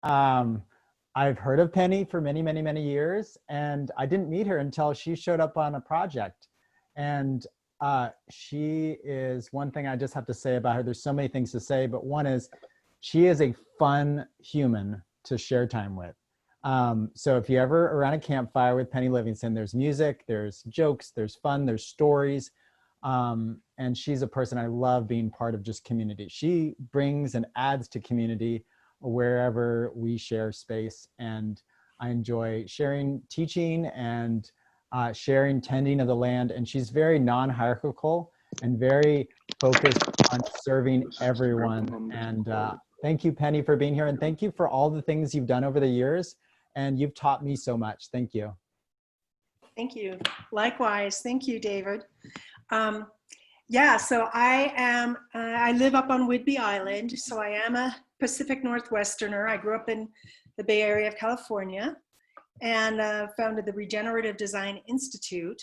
I've heard of Penny for many, many, many years, and I didn't meet her until she showed up on a project. And she is, one thing I just have to say about her, there's so many things to say, but one is she is a fun human to share time with. So if you're ever around a campfire with Penny Livingston, there's music, there's jokes, there's fun, there's stories. And she's a person I love being part of just community. She brings and adds to community wherever we share space. And I enjoy sharing, teaching, and sharing tending of the land. And she's very non-hierarchical and very focused on serving everyone. And thank you, Penny, for being here. And thank you for all the things you've done over the years. And you've taught me so much. Thank you. Thank you. Likewise. Thank you, David. Yeah, so I live up on Whidbey Island. So I am a Pacific Northwesterner. I grew up in the Bay Area of California and founded the Regenerative Design Institute.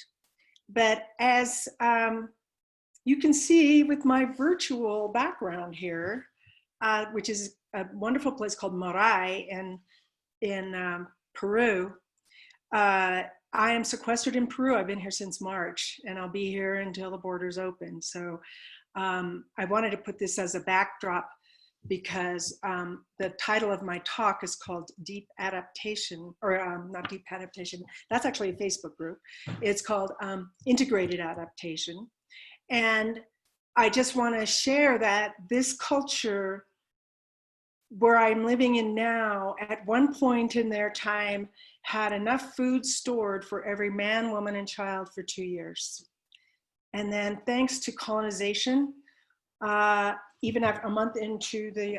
But as you can see with my virtual background here, which is a wonderful place called MARIN in Peru, I am sequestered in Peru. I've been here since March, and I'll be here until the borders open. So I wanted to put this as a backdrop because the title of my talk is called Deep Adaptation, or not Deep Adaptation, that's actually a Facebook group. It's called Integrated Adaptation. And I just want to share that this culture where I'm living in now, at one point in their time, had enough food stored for every man, woman, and child for 2 years. And then thanks to colonization, even after a month into the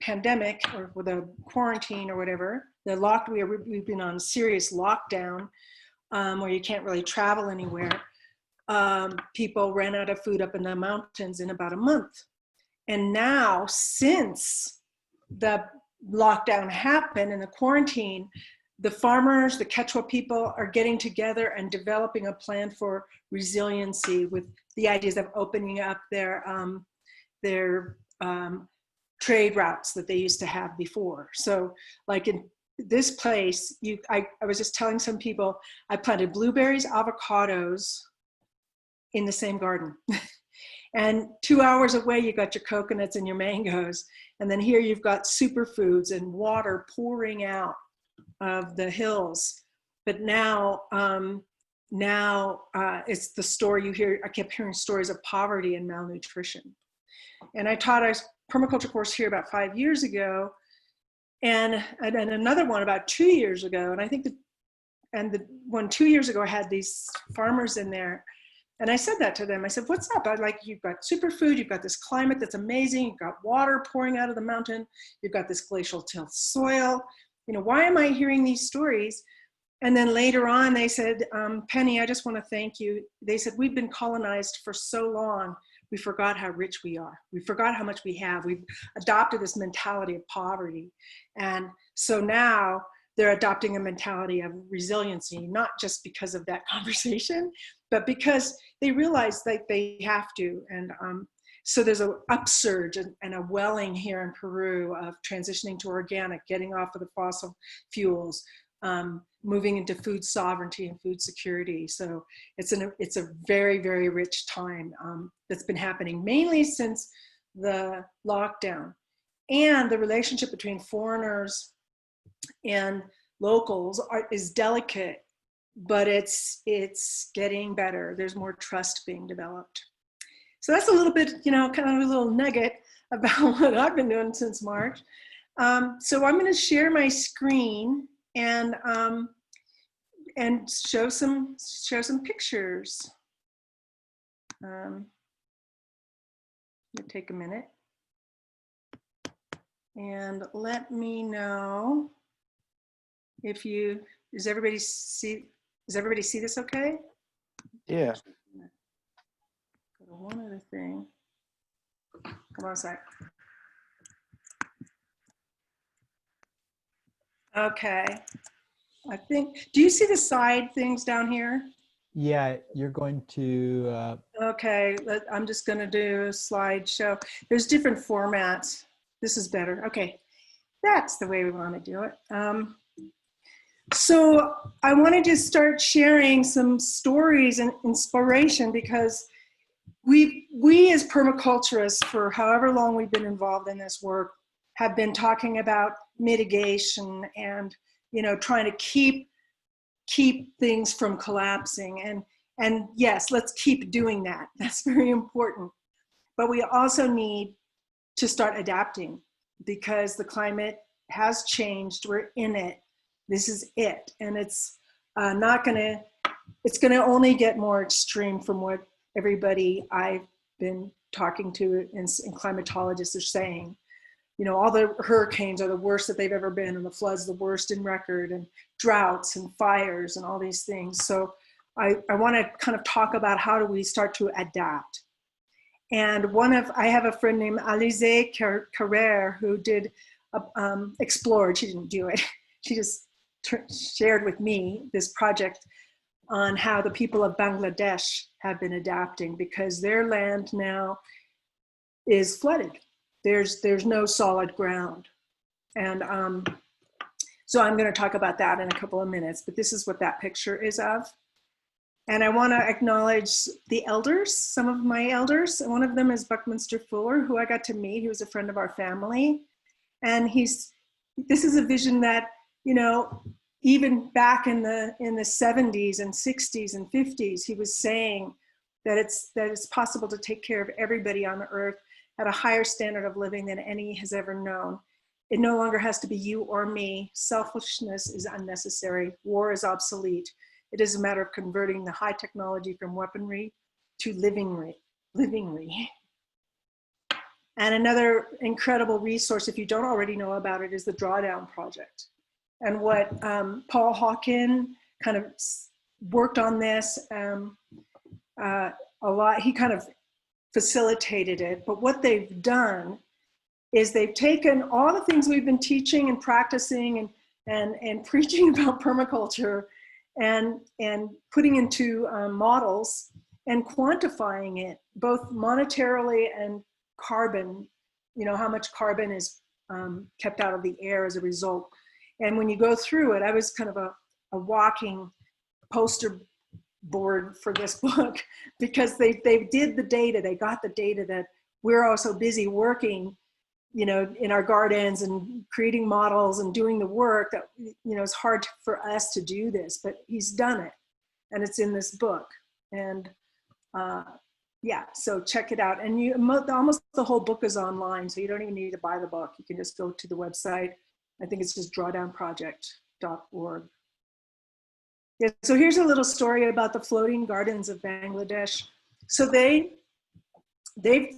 pandemic, or with a quarantine or whatever, we've been on serious lockdown where you can't really travel anywhere. People ran out of food up in the mountains in about a month. And now, since the lockdown happened and the quarantine, the farmers, the Quechua people are getting together and developing a plan for resiliency with the ideas of opening up their trade routes that they used to have before. So like in this place, I was just telling some people, I planted blueberries, avocados in the same garden. And 2 hours away, you got your coconuts and your mangoes. And then here you've got superfoods and water pouring out of the hills. But now, it's the story you hear. I kept hearing stories of poverty and malnutrition. And I taught a permaculture course here about 5 years ago, and another one about 2 years ago. And I think the one 2 years ago, I had these farmers in there. And I said that to them. I said, what's up? You've got superfood, you've got this climate that's amazing, you've got water pouring out of the mountain, you've got this glacial till soil. You know, why am I hearing these stories? And then later on, they said, Penny, I just want to thank you. They said, we've been colonized for so long, we forgot how rich we are. We forgot how much we have. We've adopted this mentality of poverty. And so now they're adopting a mentality of resiliency, not just because of that conversation, but because they realize that they have to. And so there's an upsurge and a welling here in Peru of transitioning to organic, getting off of the fossil fuels, moving into food sovereignty and food security. So it's a very, very rich time that's been happening mainly since the lockdown. And the relationship between foreigners and locals is delicate, but it's getting better. There's more trust being developed. So that's a little bit, you know, kind of a little nugget about what I've been doing since March. So I'm going to share my screen and show some pictures. It'll take a minute. And let me know if does everybody see this okay? Yeah. Go to one other thing. Come on a sec. Okay. I think, do you see the side things down here? Yeah, you're going to... Okay, I'm just gonna do a slideshow. There's different formats. This is better. Okay, that's the way we want to do it. So I want to just start sharing some stories and inspiration, because we as permaculturists, for however long we've been involved in this work, have been talking about mitigation and, you know, trying to keep things from collapsing. And yes, let's keep doing that. That's very important. But we also need to start adapting, because the climate has changed. We're in it. This is it. And it's it's gonna only get more extreme from what everybody I've been talking to and climatologists are saying. You know, all the hurricanes are the worst that they've ever been, and the floods the worst in record, and droughts and fires and all these things. So I want to kind of talk about how do we start to adapt. And I have a friend named Alizé Carrère who did, explored, she didn't do it, she just shared with me this project on how the people of Bangladesh have been adapting, because their land now is flooded. There's no solid ground. And so I'm going to talk about that in a couple of minutes, but this is what that picture is of. And I want to acknowledge the elders, some of my elders. One of them is Buckminster Fuller, who I got to meet. He was a friend of our family. And this is a vision that, you know, even back in the 70s and 60s and 50s, he was saying that it's possible to take care of everybody on the earth at a higher standard of living than any has ever known. It no longer has to be you or me. Selfishness is unnecessary. War is obsolete. It is a matter of converting the high technology from weaponry to livingry. And another incredible resource, if you don't already know about it, is the DRAWDOWN project. And what Paul Hawken kind of worked on this a lot. He kind of facilitated it. But what they've done is they've taken all the things we've been teaching and practicing and preaching about permaculture and putting into models and quantifying it, both monetarily and carbon, you know, how much carbon is kept out of the air as a result. And when you go through it, I was kind of a walking poster board for this book, because they did the data, they got the data that we're also busy working, you know, in our gardens and creating models and doing the work that, you know, it's hard for us to do this, but he's done it and it's in this book. And yeah, so check it out. And almost the whole book is online, so you don't even need to buy the book. You can just go to the website. I think it's just drawdownproject.org. Yeah, so here's a little story about the floating gardens of Bangladesh. So they've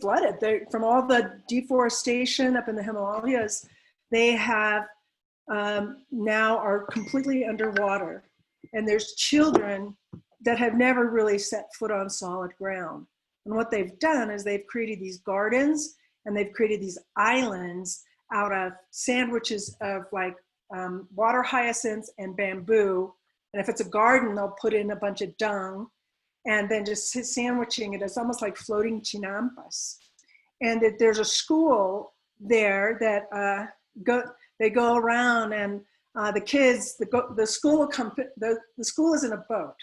flooded. From all the deforestation up in the Himalayas, they have now are completely underwater. And there's children that have never really set foot on solid ground. And what they've done is they've created these gardens and they've created these islands out of sandwiches of like water hyacinths and bamboo. And if it's a garden, they'll put in a bunch of dung and then just sandwiching it. It's almost like floating chinampas. And there's a school there that they go around, and the kids, the school will come, the school is in a boat.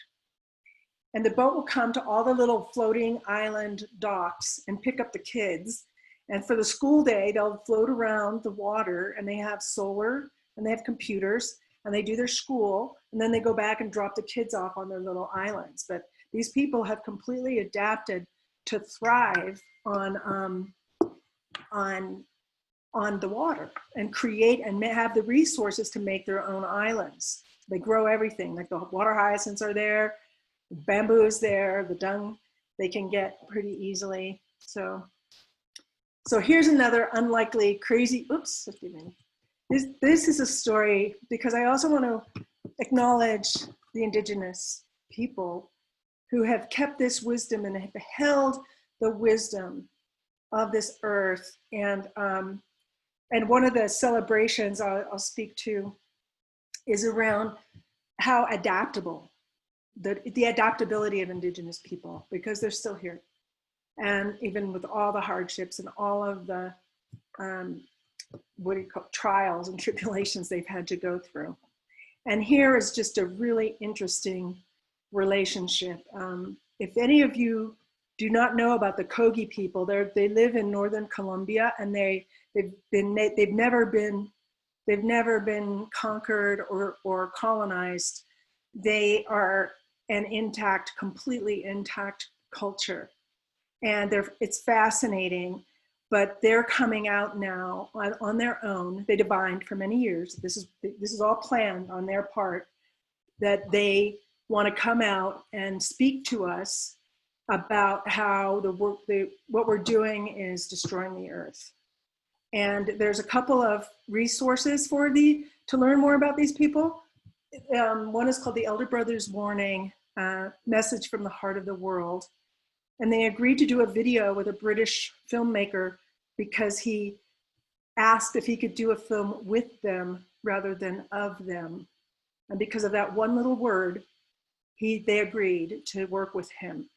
And the boat will come to all the little floating island docks and pick up the kids. And for the school day, they'll float around the water, and they have solar and they have computers and they do their school, and then they go back and drop the kids off on their little islands. But these people have completely adapted to thrive on the water and create and have the resources to make their own islands. They grow everything, like the water hyacinths are there, bamboo is there, the dung they can get pretty easily. So here's another unlikely, crazy, oops, excuse me. This is a story because I also want to acknowledge the indigenous people who have kept this wisdom and have held the wisdom of this earth. And one of the celebrations I'll speak to is around how adaptable, the adaptability of indigenous people, because they're still here. And even with all the hardships and all of the what do you call trials and tribulations they've had to go through. And here is just a really interesting relationship. If any of you do not know about the Kogi people, they live in northern Colombia, and they've never been conquered or colonized. They are an intact, completely intact culture, and it's fascinating. But they're coming out now on their own. They divined for many years. This is all planned on their part, that they want to come out and speak to us about how what we're doing is destroying the earth. And there's a couple of resources to learn more about these people. One is called the Elder Brothers Warning, Message from the Heart of the World. And they agreed to do a video with a British filmmaker because he asked if he could do a film with them rather than of them. And because of that one little word, they agreed to work with him.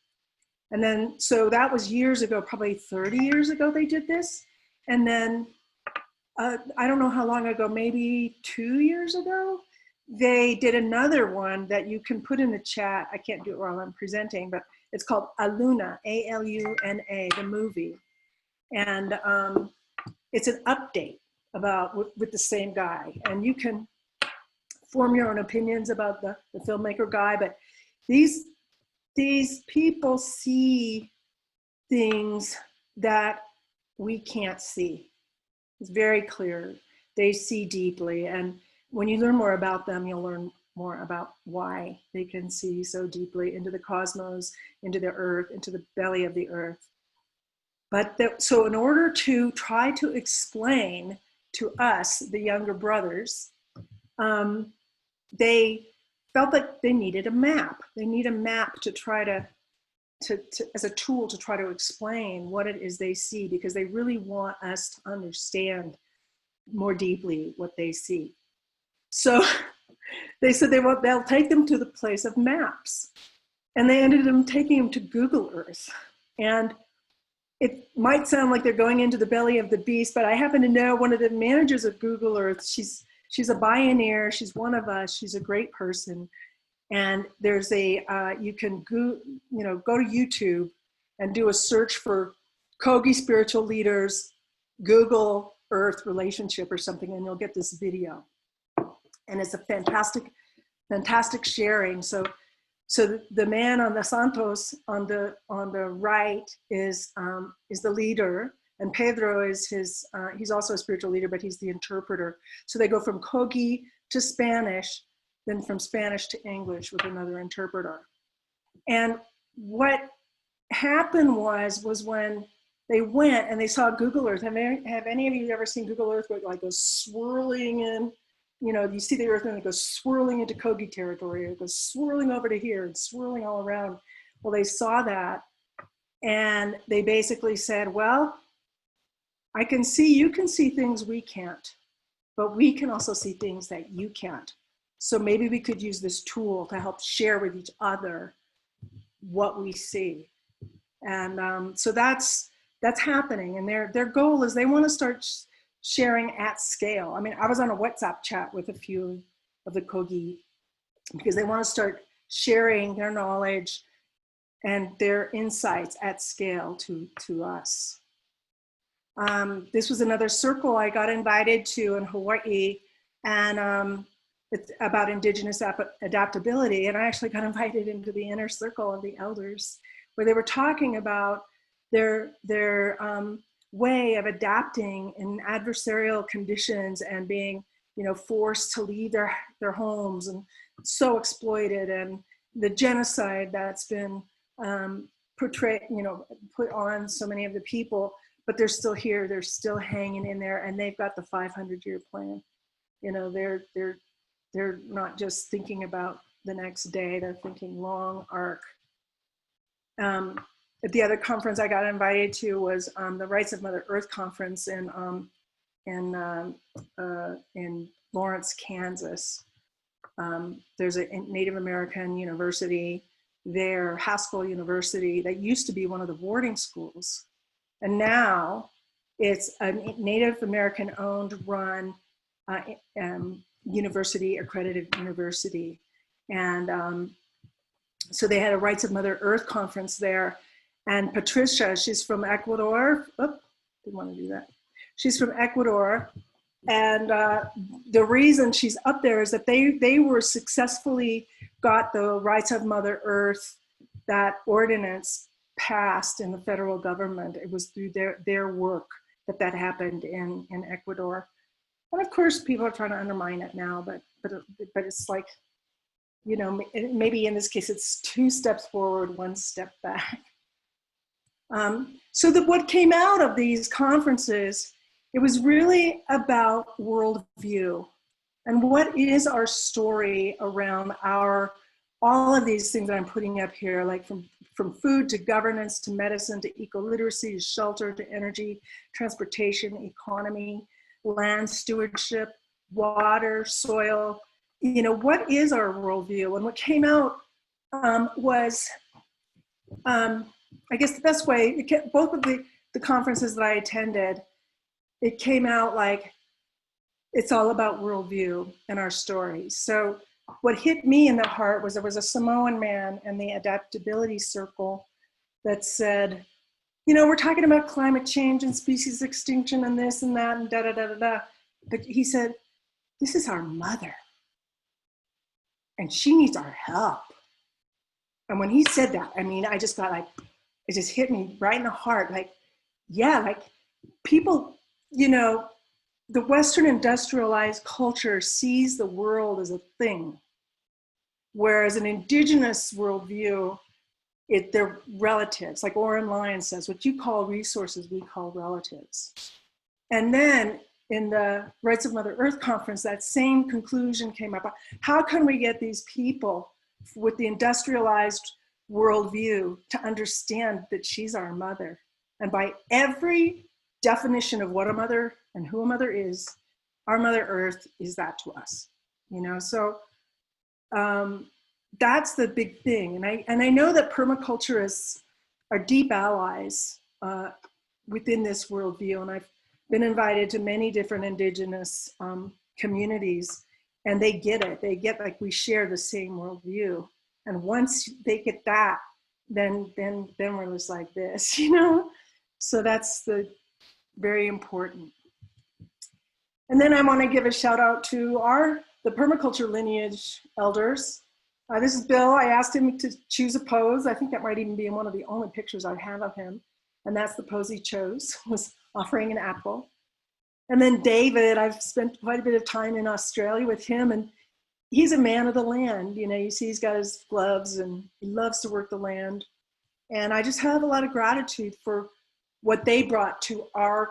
And then, so that was years ago, probably 30 years ago they did this. And then, I don't know how long ago, maybe 2 years ago, they did another one that you can put in the chat. I can't do it while I'm presenting, but it's called Aluna, A-L-U-N-A, the movie. And it's an update with the same guy. And you can form your own opinions about the filmmaker guy, but these people see things that we can't see. It's very clear. They see deeply. And when you learn more about them, you'll learn more about why they can see so deeply into the cosmos, into the earth, into the belly of the earth. But so in order to try to explain to us, the younger brothers, they felt like they needed a map. They need a map to try to as a tool to try to explain what it is they see, because they really want us to understand more deeply what they see. So they said they'll take them to the place of maps. And they ended up taking them to Google Earth. And it might sound like they're going into the belly of the beast, but I happen to know one of the managers of Google Earth. She's a pioneer. She's one of us. She's a great person. And there's you can go to YouTube and do a search for Kogi spiritual leaders, Google Earth relationship or something, and you'll get this video. And it's a fantastic, fantastic sharing. So the man on the Santos on the right is the leader, and Pedro is he's also a spiritual leader, but he's the interpreter. So they go from Kogi to Spanish, then from Spanish to English with another interpreter. And what happened was when they went and they saw Google Earth. Have any of you ever seen Google Earth where it like goes swirling in? You see the earth and it goes swirling into Kogi territory. It goes swirling over to here and swirling all around. Well, they saw that and they basically said, well, you can see things we can't, but we can also see things that you can't. So maybe we could use this tool to help share with each other what we see. And so that's happening. And their goal is they want to start sharing at scale. I mean, I was on a WhatsApp chat with a few of the Kogi because they want to start sharing their knowledge and their insights at scale to us. This was another circle I got invited to in Hawaii, and it's about indigenous adaptability. And I actually got invited into the inner circle of the elders, where they were talking about their way of adapting in adversarial conditions and being, forced to leave their homes and so exploited, and the genocide that's been portrayed, put on so many of the people, but they're still here, they're still hanging in there, and they've got the 500-year plan. They're not just thinking about the next day, they're thinking long arc. At the other conference I got invited to was the Rights of Mother Earth conference in Lawrence, Kansas. There's a Native American university there, Haskell University, that used to be one of the boarding schools. And now It's a Native American owned, run university, accredited university. And so they had a Rights of Mother Earth conference there. And Patricia, she's from Ecuador. Oh, didn't want to do that. She's from Ecuador. And the reason she's up there is that they were successfully got the Rights of Mother Earth, that ordinance passed in the federal government. It was through their work that happened in Ecuador. And of course, people are trying to undermine it now, but it's like, you know, maybe in this case, it's 2 steps forward, 1 step back. So that what came out of these conferences, it was really about worldview and what is our story around all of these things that I'm putting up here, like from food to governance to medicine to eco-literacy to shelter to energy, transportation, economy, land stewardship, water, soil. You know, what is our worldview? And what came out was, I guess the best way, both of the conferences that I attended, it came out like it's all about worldview and our stories. So what hit me in the heart was there was a Samoan man in the adaptability circle that said, you know, we're talking about climate change and species extinction and this and that and da da da da da. But he said, this is our mother and she needs our help. And when he said that, I mean, I just got like, it just hit me right in the heart. Like, yeah, like people, you know, the Western industrialized culture sees the world as a thing, whereas an indigenous worldview, they're relatives. Like Oren Lyon says, what you call resources, we call relatives. And then in the Rights of Mother Earth conference, that same conclusion came up. How can we get these people with the industrialized worldview to understand that she's our mother? And by every definition of what a mother and who a mother is, our Mother Earth is that to us, you know? So that's the big thing. And I know that permaculturists are deep allies within this worldview. And I've been invited to many different indigenous communities, and they get it. They get, like, we share the same worldview. And once they get that, then we're just like this, you know? So that's very important. And then I want to give a shout out to the permaculture lineage elders. This is Bill. I asked him to choose a pose. I think that might even be in one of the only pictures I have of him. And that's the pose he chose, was offering an apple. And then David, I've spent quite a bit of time in Australia with him, and he's a man of the land. You know, you see he's got his gloves and he loves to work the land. And I just have a lot of gratitude for what they brought to our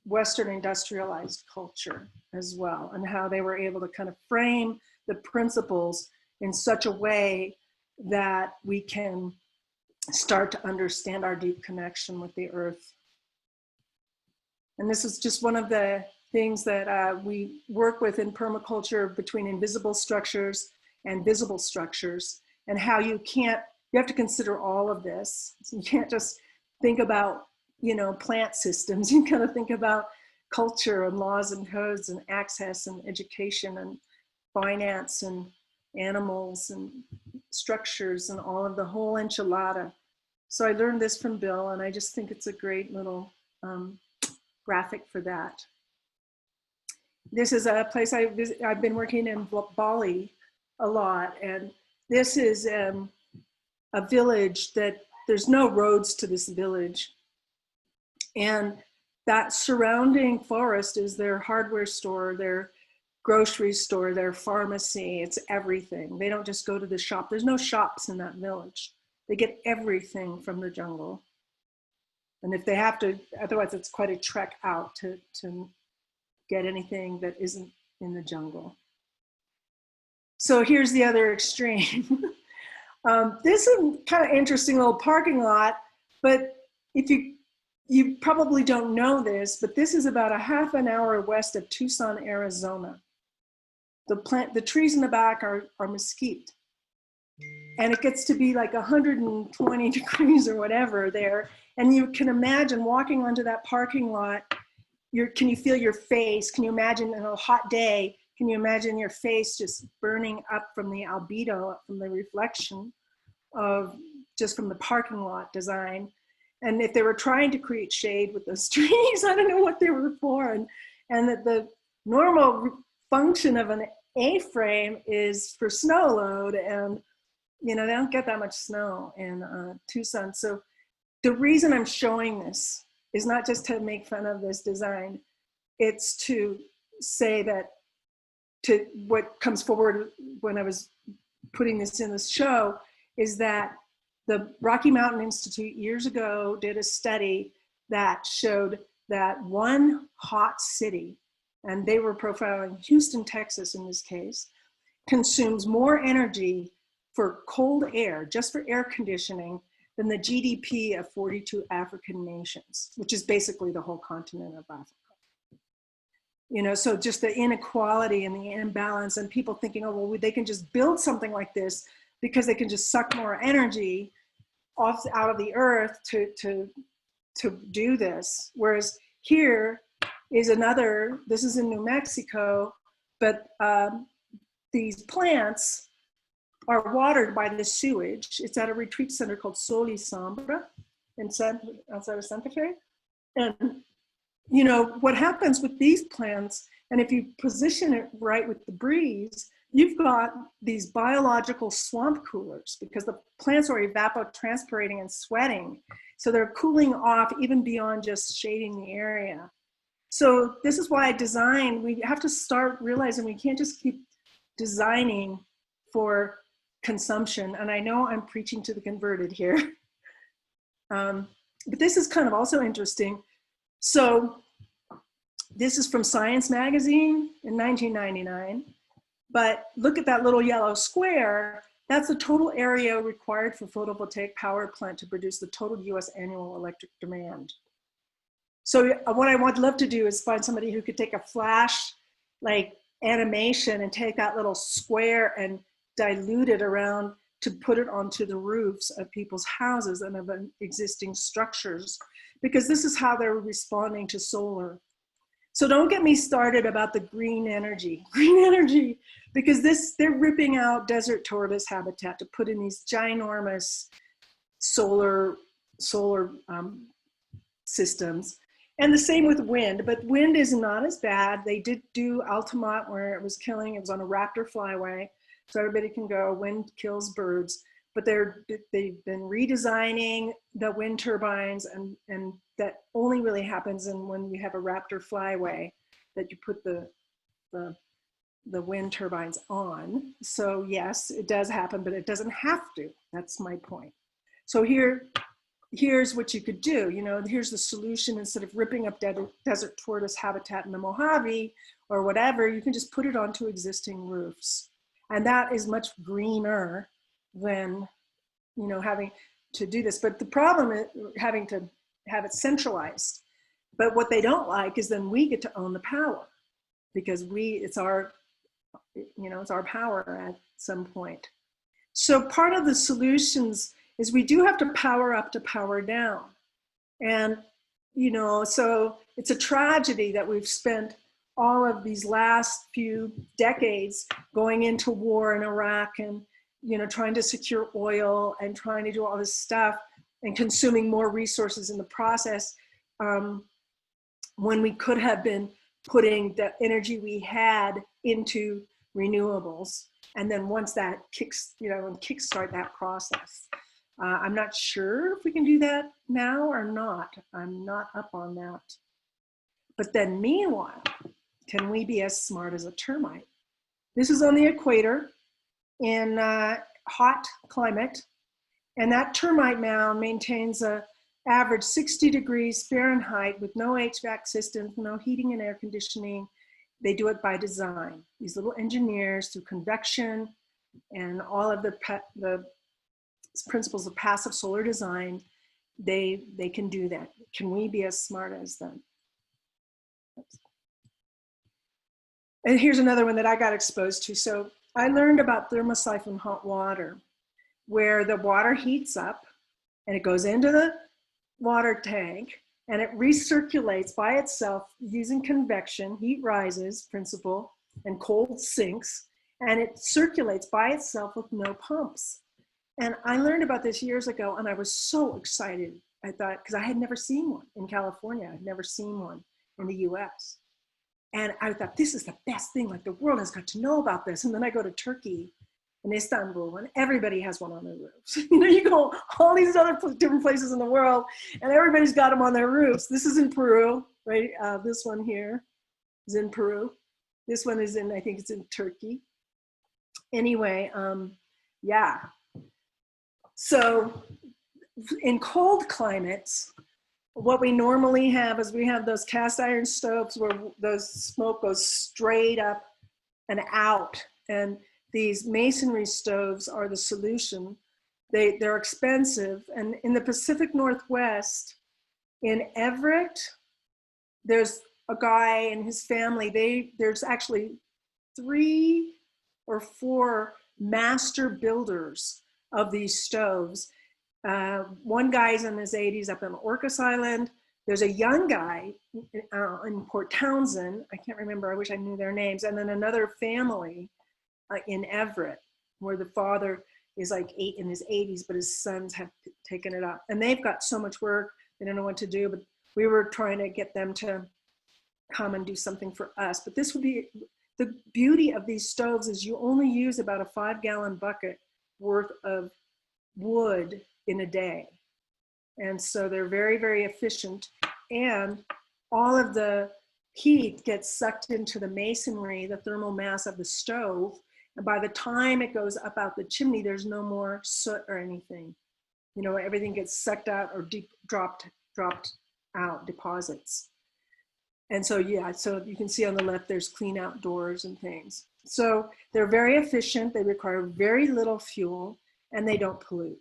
Western industrialized culture as well, and how they were able to kind of frame the principles in such a way that we can start to understand our deep connection with the earth. And this is just one of the things that we work with in permaculture, between invisible structures and visible structures, and how you have to consider all of this. So you can't just think about, you know, plant systems. You kind of think about culture and laws and codes and access and education and finance and animals and structures and all of the whole enchilada. So I learned this from Bill, and I just think it's a great little graphic for that. This is a place I've been working in BALI a lot, and this is a village that there's no roads to this village. And that surrounding forest is their hardware store, their grocery store, their pharmacy. It's everything. They don't just go to the shop. There's no shops in that village. They get everything from the jungle. And if they have to, otherwise it's quite a trek out to get anything that isn't in the jungle. So here's the other extreme. This is kind of interesting little parking lot, but if you probably don't know this, but this is about a half an hour west of Tucson, Arizona. The trees in the back are mesquite. and it gets to be like 120 degrees or whatever there. And you can imagine walking onto that parking lot. Can you feel your face? Can you imagine on a hot day, can you imagine your face just burning up from the albedo, from the reflection of just from the parking lot design? And if they were trying to create shade with those trees, I don't know what they were for. And that the normal function of an A-frame is for snow load, and you know, they don't get that much snow in Tucson. So the reason I'm showing this is not just to make fun of this design, it's to say that, to what comes forward when I was putting this in this show, is that the Rocky Mountain Institute years ago did a study that showed that one hot city, and they were profiling Houston, Texas in this case, consumes more energy for cold air, just for air conditioning, than the GDP of 42 African nations, which is basically the whole continent of Africa. You know, so just the inequality and the imbalance, and people thinking, oh, well, they can just build something like this because they can just suck more energy out of the earth to do this. Whereas here is another, this is in New Mexico, but these plants are watered by the sewage. It's at a retreat center called Sol y Sombra outside of Santa Fe. And you know, what happens with these plants, and if you position it right with the breeze, you've got these biological swamp coolers, because the plants are evapotranspirating and sweating. So they're cooling off even beyond just shading the area. So this is why we have to start realizing we can't just keep designing for consumption. And I know I'm preaching to the converted here, but this is kind of also interesting. So this is from Science Magazine in 1999, but look at that little yellow square. That's the total area required for photovoltaic power plant to produce the total US annual electric demand. So what I would love to do is find somebody who could take a flash like animation and take that little square and dilute it around to put it onto the roofs of people's houses and of existing structures, because this is how they're responding to solar. So don't get me started about the green energy, because they're ripping out desert tortoise habitat to put in these ginormous solar systems. And the same with wind, but wind is not as bad. They did do Altamont where it was on a raptor flyway, so everybody can go, wind kills birds. But they've been redesigning the wind turbines, and that only really happens when you have a raptor flyway that you put the wind turbines on. So yes, it does happen, but it doesn't have to. That's my point. So here's what you could do. You know, here's the solution. Instead of ripping up desert tortoise habitat in the Mojave or whatever, you can just put it onto existing roofs. And that is much greener than, you know, having to do this. But the problem is having to have it centralized. But what they don't like is then we get to own the power, because it's our power at some point. So part of the solutions is we do have to power up to power down. And, you know, so it's a tragedy that we've spent all of these last few decades going into war in Iraq and, you know, trying to secure oil and trying to do all this stuff and consuming more resources in the process, when we could have been putting the energy we had into renewables. And then once that kickstart that process. I'm not sure if we can do that now or not. I'm not up on that. But then meanwhile, can we be as smart as a termite? This is on the equator in hot climate. And that termite mound maintains a average 60 degrees Fahrenheit with no HVAC systems, no heating and air conditioning. They do it by design. These little engineers, through convection and all of the principles of passive solar design, they can do that. Can we be as smart as them? Oops. And here's another one that I got exposed to. So I learned about THERMO-SYPHON hot water. where the water heats up and it goes into the water tank and it recirculates by itself using convection, heat rises principle, and cold sinks, and it circulates by itself with no pumps. And I learned about this years ago, and I was so excited. I thought, because I had never seen one in California, I'd never seen one in the US. And I thought, this is the best thing, like the world has got to know about this. And then I go to Turkey in Istanbul, and everybody has one on their roofs. You know, you go all these other different places in the world, and everybody's got them on their roofs. This is in Peru, right? This one here is in Peru. This one is in, I think it's in Turkey. Anyway, yeah. So in cold climates, what we normally have is we have those cast iron stoves where those smoke goes straight up and out. And these masonry stoves are the solution. They're expensive. And in the Pacific Northwest, in Everett, there's a guy and his family, there's actually 3 or 4 master builders of these stoves. One guy's in his 80s up on Orcas Island. There's a young guy in Port Townsend. I can't remember, I wish I knew their names. And then another family in Everett, where the father is like in his 80s, but his sons have taken it up. And they've got so much work, they don't know what to do, but we were trying to get them to come and do something for us. But this would be, the beauty of these stoves is you only use about a 5-gallon bucket worth of wood in a day. And so they're very, very efficient. And all of the heat gets sucked into the masonry, the thermal mass of the stove. And by the time it goes up out the chimney, there's no more soot or anything. You know, everything gets sucked out or dropped out, deposits. And so, yeah, so you can see on the left, there's clean outdoors and things. So they're very efficient. They require very little fuel and they don't pollute.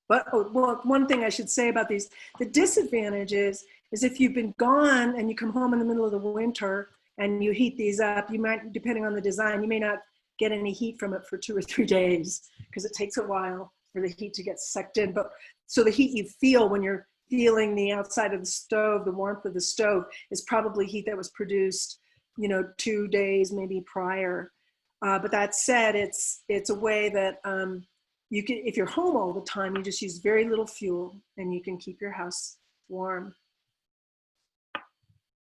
But, oh, well, one thing I should say about these, the disadvantage is if you've been gone and you come home in the middle of the winter and you heat these up, you might, depending on the design, you may not get any heat from it for 2 or 3 days because it takes a while for the heat to get sucked in. But so the heat you feel when you're feeling the outside of the stove, the warmth of the stove, is probably heat that was produced, you know, 2 days maybe prior. But that said, it's a way that you can, if you're home all the time, you just use very little fuel and you can keep your house warm.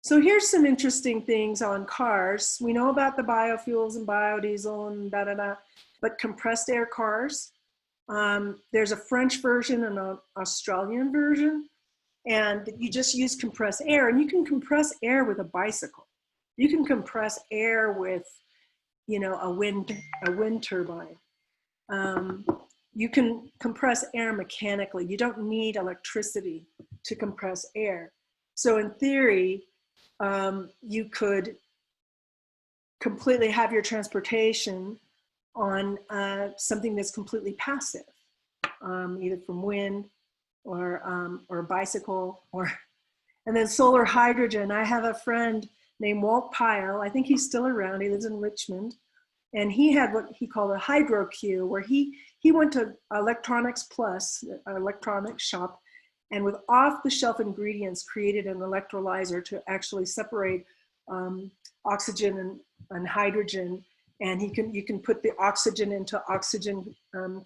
So here's some interesting things on cars. We know about the biofuels and biodiesel and da-da-da, but compressed air cars, there's a French version and an Australian version, and you just use compressed air, and you can compress air with a bicycle. You can compress air with, you know, a wind turbine. You can compress air mechanically. You don't need electricity to compress air. So in theory, you could completely have your transportation on something that's completely passive, either from wind or a bicycle, and then solar hydrogen. I have a friend named Walt Pyle. I think he's still around. He lives in Richmond. And he had what he called a HydroQ, where he went to Electronics Plus, an electronics shop, and with off-the-shelf ingredients created an electrolyzer to actually separate oxygen and hydrogen. And you can put the oxygen into oxygen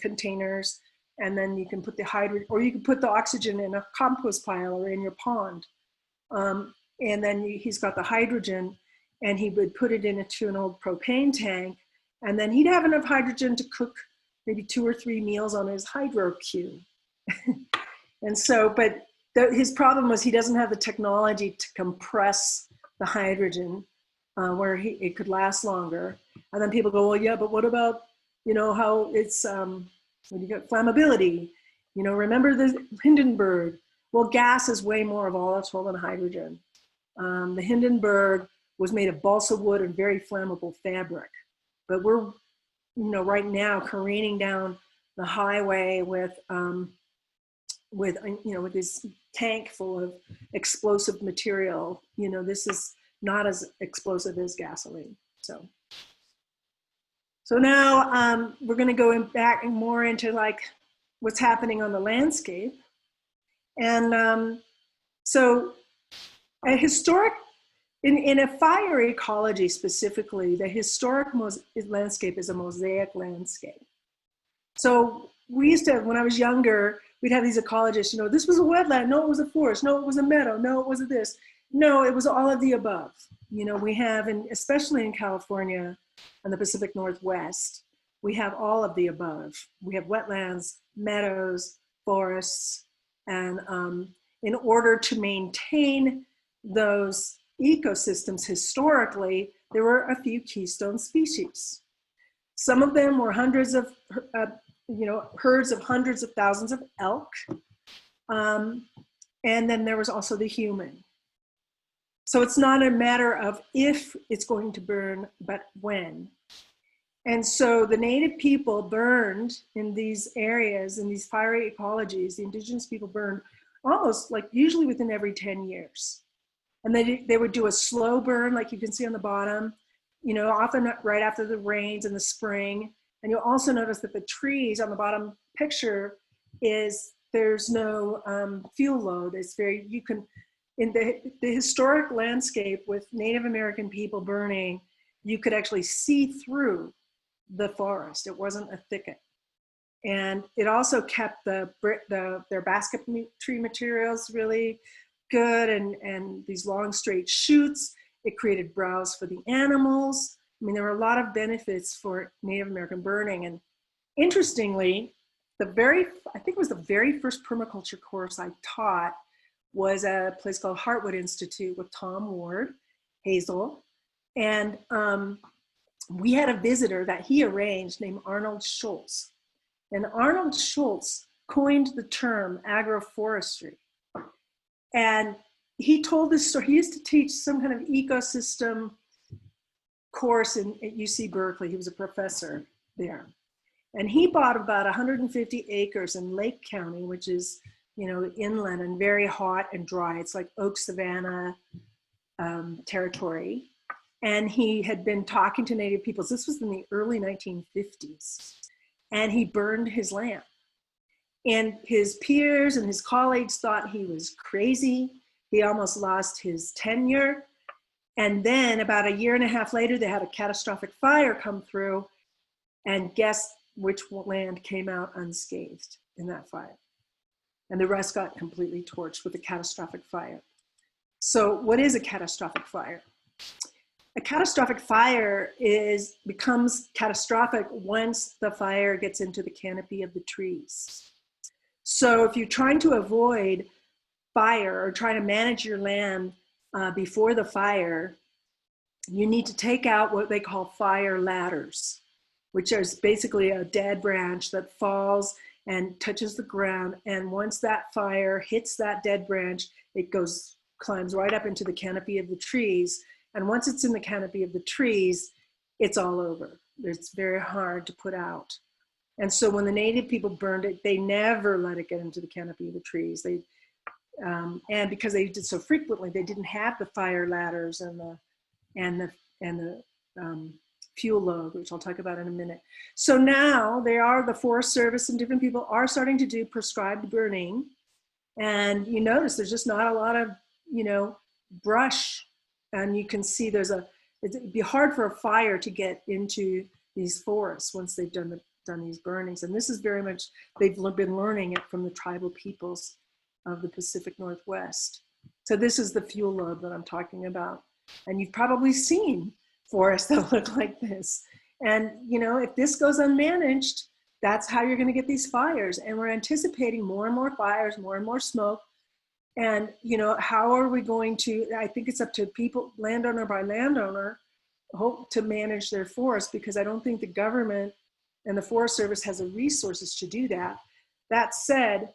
containers, and then you can put the hydrogen, or you can put the oxygen in a compost pile or in your pond. And then he's got the hydrogen, and he would put it into an old propane tank, and then he'd have enough hydrogen to cook maybe 2 or 3 meals on his HydroQ. And so, but his problem was he doesn't have the technology to compress the hydrogen where it could last longer. And then people go, well, yeah, but what about, you know, how it's, when you get flammability, you know, remember the Hindenburg? Well, gas is way more volatile than hydrogen. The Hindenburg was made of balsa wood and very flammable fabric. But we're, you know, right now careening down the highway with this tank full of explosive material. You know, this is not as explosive as gasoline. So So now we're going to go back more into like what's happening on the landscape. And so a historic, in a fire ecology specifically, the historic landscape is a mosaic landscape. So we used to, when I was younger, we'd have these ecologists, you know, this was a wetland, no, it was a forest, no, it was a meadow, no, it was a this. No, it was all of the above. You know, we have, and especially in California and the Pacific Northwest, we have all of the above. We have wetlands, meadows, forests, and in order to maintain those ecosystems historically, there were a few keystone species. Some of them were hundreds of, you know, herds of hundreds of thousands of elk. And then there was also the human. So it's not a matter of if it's going to burn, but when. And so the native people burned in these areas, in these fiery ecologies, the indigenous people burned almost like usually within every 10 years. And they would do a slow burn, like you can see on the bottom, you know, often right after the rains in the spring. And you'll also notice that the trees on the bottom picture there's no fuel load. It's very, you can, in the historic landscape with Native American people burning, you could actually see through the forest. It wasn't a thicket. And it also kept their basketry materials really good, and these long straight shoots. It created browse for the animals. I mean, there were a lot of benefits for Native American burning. And interestingly, I think it was the very first permaculture course I taught was a place called Heartwood Institute with Tom Ward, Hazel. And we had a visitor that he arranged named Arnold Schultz. And Arnold Schultz coined the term agroforestry. And he told this story. He used to teach some kind of ecosystem course at UC Berkeley. He was a professor there. And he bought about 150 acres in Lake County, which is, you know, inland and very hot and dry. It's like oak savanna territory. And he had been talking to Native peoples. This was in the early 1950s. And he burned his land. And his peers and his colleagues thought he was crazy. He almost lost his tenure. And then about a year and a half later, they had a catastrophic fire come through. And guess which land came out unscathed in that fire? And the rest got completely torched with a catastrophic fire. So what is a catastrophic fire? A catastrophic fire becomes catastrophic once the fire gets into the canopy of the trees. So if you're trying to avoid fire or trying to manage your land before the fire, you need to take out what they call fire ladders, which is basically a dead branch that falls and touches the ground. And once that fire hits that dead branch, it climbs right up into the canopy of the trees. And once it's in the canopy of the trees, it's all over. It's very hard to put out. And so when the Native people burned it, they never let it get into the canopy of the trees. And because they did so frequently, they didn't have the fire ladders and the fuel load, which I'll talk about in a minute. So now the Forest Service and different people are starting to do prescribed burning. And you notice there's just not a lot of, you know, brush. And you can see it'd be hard for a fire to get into these forests once they've done these burnings. And this is very much, they've been learning it from the tribal peoples of the Pacific Northwest. So this is the fuel load that I'm talking about. And you've probably seen forests that look like this. And, you know, if this goes unmanaged, that's how you're going to get these fires. And we're anticipating more and more fires, more and more smoke. And, you know, how are we going to, I think it's up to people, landowner by landowner, hope to manage their forest, because I don't think the government and the Forest Service has the resources to do that. That said,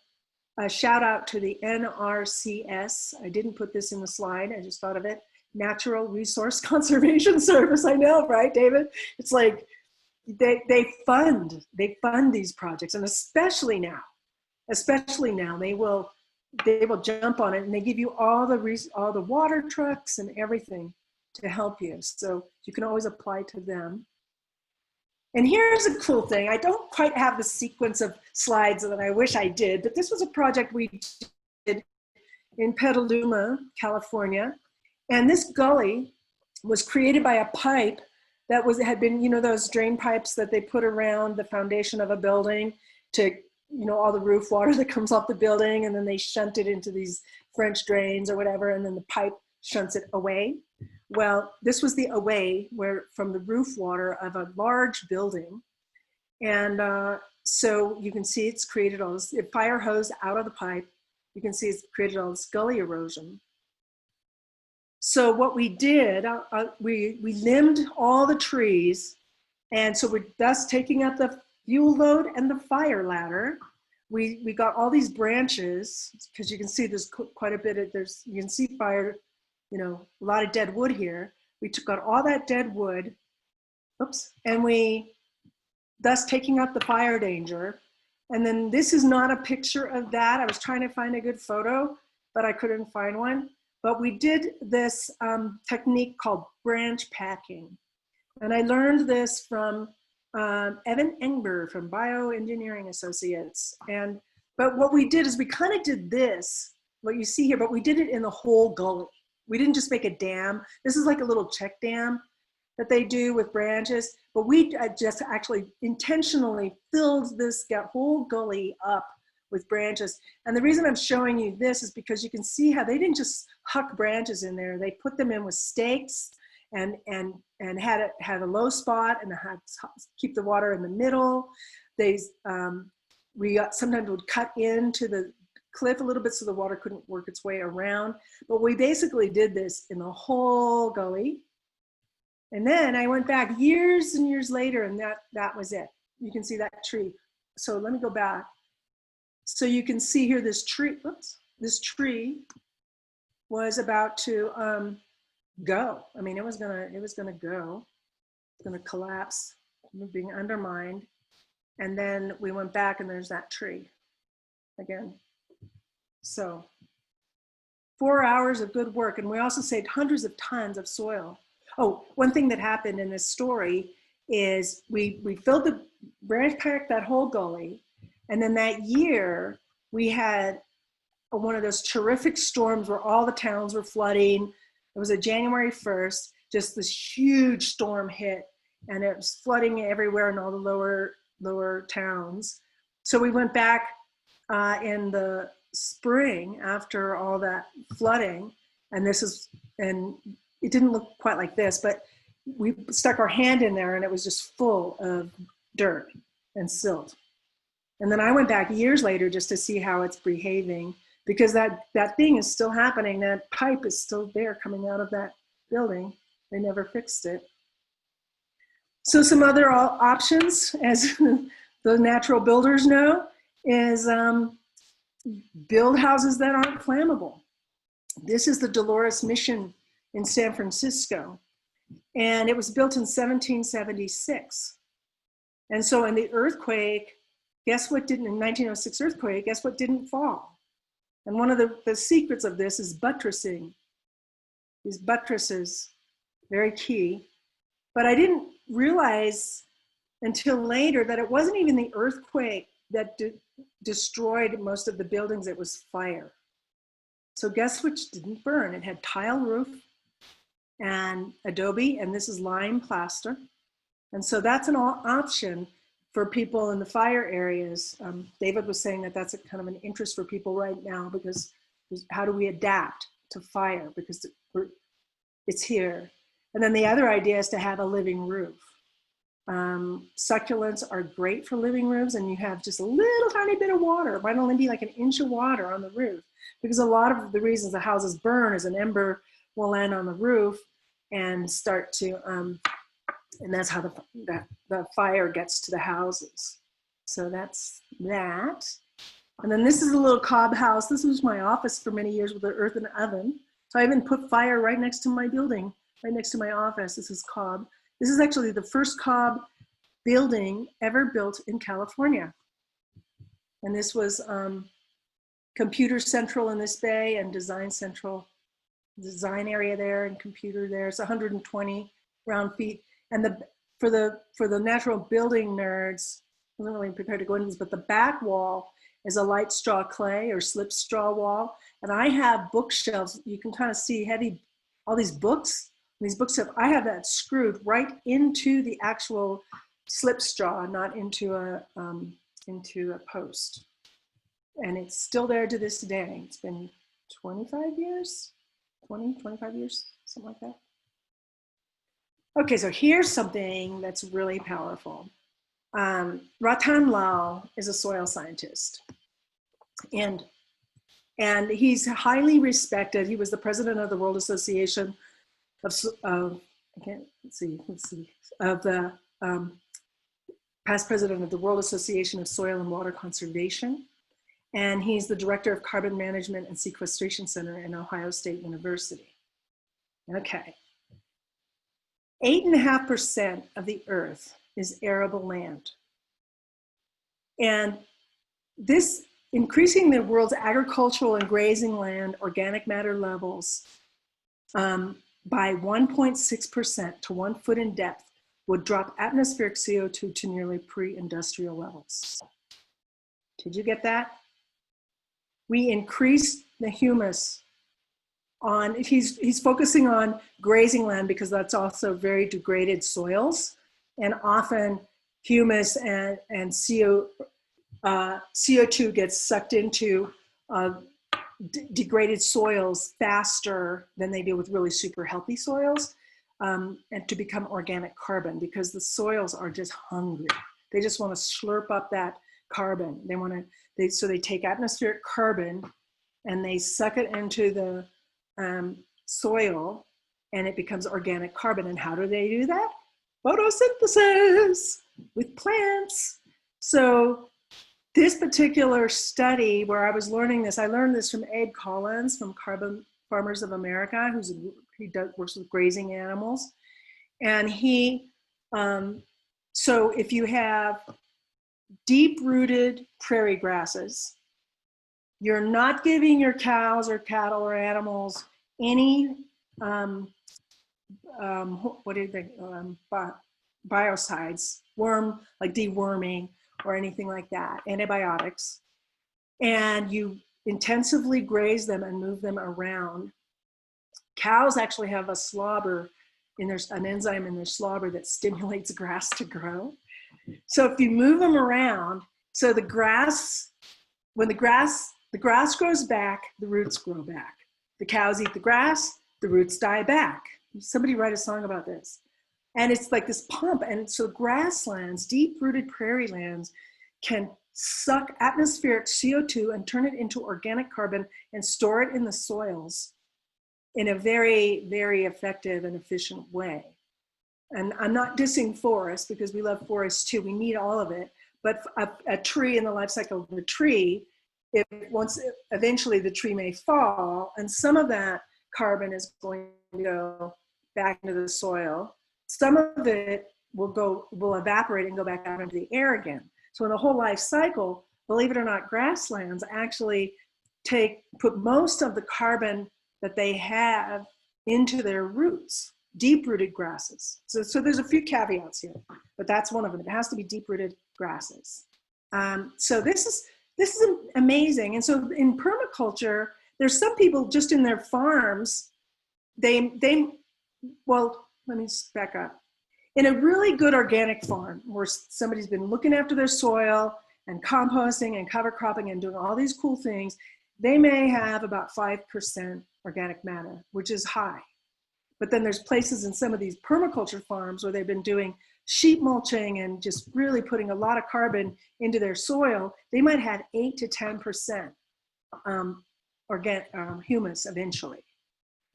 a shout out to the NRCS. I didn't put this in the slide, I just thought of it. Natural Resource Conservation Service. I know, right, David? It's like they fund these projects, and especially now, they will jump on it, and they give you all the water trucks and everything to help you. So you can always apply to them. And here's a cool thing. I don't quite have the sequence of slides that I wish I did, but this was a project we did in Petaluma, California. And this gully was created by a pipe that had been, you know, those drain pipes that they put around the foundation of a building to, you know, all the roof water that comes off the building, and then they shunt it into these French drains or whatever, and then the pipe shunts it away. Well, this was the away from the roof water of a large building. And so you can see it's created all this, it fire hosed out of the pipe. You can see it's created all this gully erosion. So what we did, we limbed all the trees. And so we're thus taking out the fuel load and the fire ladder. We got all these branches, because you can see there's quite a bit of, you can see fire, you know, a lot of dead wood here. We took out all that dead wood, oops, and we, thus taking out the fire danger. And then this is not a picture of that. I was trying to find a good photo, but I couldn't find one. But we did this technique called branch packing. And I learned this from Evan Engber from Bioengineering Associates. But what we did is we kind of did this, what you see here, but we did it in the whole gully. We didn't just make a dam. This is like a little check dam that they do with branches, but we just actually intentionally filled this whole gully up with branches. And the reason I'm showing you this is because you can see how they didn't just huck branches in there. They put them in with stakes and had a low spot and had to keep the water in the middle. Sometimes would cut into the cliff a little bit so the water couldn't work its way around. But we basically did this in the whole gully. And then I went back years and years later, and that was it. You can see that tree. So let me go back. So you can see here this tree, oops, this tree was about to go. I mean, it was gonna go, it's gonna collapse, being undermined. And then we went back and there's that tree again. So 4 hours of good work. And we also saved hundreds of tons of soil. Oh, one thing that happened in this story is we filled the branch packed that whole gully. And then that year we had one of those terrific storms where all the towns were flooding. It was a January 1st, just this huge storm hit, and it was flooding everywhere in all the lower towns. So we went back in the spring after all that flooding, and it didn't look quite like this, but we stuck our hand in there and it was just full of dirt and silt. And then I went back years later just to see how it's behaving, because that thing is still happening. That pipe is still there coming out of that building. They never fixed it. So some other options, as the natural builders know, is build houses that aren't flammable. This is the Dolores Mission in San Francisco, and it was built in 1776. And so in the earthquake, guess what didn't, in 1906 earthquake, guess what didn't fall? And one of the secrets of this is buttressing. These buttresses, very key. But I didn't realize until later that it wasn't even the earthquake that destroyed most of the buildings, it was fire. So guess which didn't burn? It had tile roof and adobe, and this is lime plaster. And so that's an option for people in the fire areas. David was saying that that's a kind of an interest for people right now, because how do we adapt to fire? Because it's here. And then the other idea is to have a living roof. Succulents are great for living roofs, and you have just a little tiny bit of water. It might only be like an inch of water on the roof, because a lot of the reasons the houses burn is an ember will land on the roof and start to, and that's how the fire gets to the houses. So that's that. And then this is a little cob house. This was my office for many years with an earthen oven. So I even put fire right next to my building, right next to my office. This is cob. This is actually the first cob building ever built in California. And this was Computer Central in this bay, and Design Central, design area there, and computer there. It's 120 round feet. And for the natural building nerds, I wasn't really prepared to go into this, but the back wall is a light straw clay or slip straw wall. And I have bookshelves. You can kind of see heavy, all these books. These bookshelves, I have that screwed right into the actual slip straw, not into a post. And it's still there to this day. It's been 25 years, 25 years, something like that. Okay, so here's something that's really powerful. Rattan is a soil scientist, and he's highly respected. He was the president of the World Association of the past president of the World Association of Soil and Water Conservation, and he's the director of Carbon Management and Sequestration Center in Ohio State University. Okay, 8.5% of the earth is arable land. And this increasing the world's agricultural and grazing land organic matter levels by 1.6% to 1 foot in depth would drop atmospheric CO2 to nearly pre-industrial levels. Did you get that? We increase the humus on, he's focusing on grazing land because that's also very degraded soils, and often humus and CO2 gets sucked into degraded soils faster than they do with really super healthy soils, and to become organic carbon, because the soils are just hungry. They just want to slurp up that carbon. So they take atmospheric carbon and they suck it into the soil, and it becomes organic carbon. And how do they do that? Photosynthesis with plants. So this particular study where I was learning this, I learned this from Ed Collins from Carbon Farmers of America, works with grazing animals. And so if you have deep-rooted prairie grasses, you're not giving your cows or cattle or animals any biocides, like deworming or anything like that, antibiotics, and you intensively graze them and move them around. Cows actually have a slobber an enzyme in their slobber that stimulates grass to grow. So if you move them around, so the grass, when the grass grows back, the roots grow back. The cows eat the grass, the roots die back. Somebody write a song about this. And it's like this pump. And so grasslands, deep-rooted prairie lands, can suck atmospheric CO2 and turn it into organic carbon and store it in the soils in a very, very effective and efficient way. And I'm not dissing forests, because we love forests too. We need all of it. But a tree, in the life cycle of the tree, eventually the tree may fall, and some of that carbon is going to go back into the soil. Some of it will evaporate and go back out into the air again. So in the whole life cycle, believe it or not, grasslands actually put most of the carbon that they have into their roots, deep-rooted grasses. So there's a few caveats here, but that's one of them. It has to be deep-rooted grasses. So this is amazing. And so in permaculture, there's some people just in their farms, well, let me back up. In a really good organic farm where somebody's been looking after their soil and composting and cover cropping and doing all these cool things, they may have about 5% organic matter, which is high. But then there's places in some of these permaculture farms where they've been doing sheet mulching and just really putting a lot of carbon into their soil. They might have 8 to 10% organic humus eventually.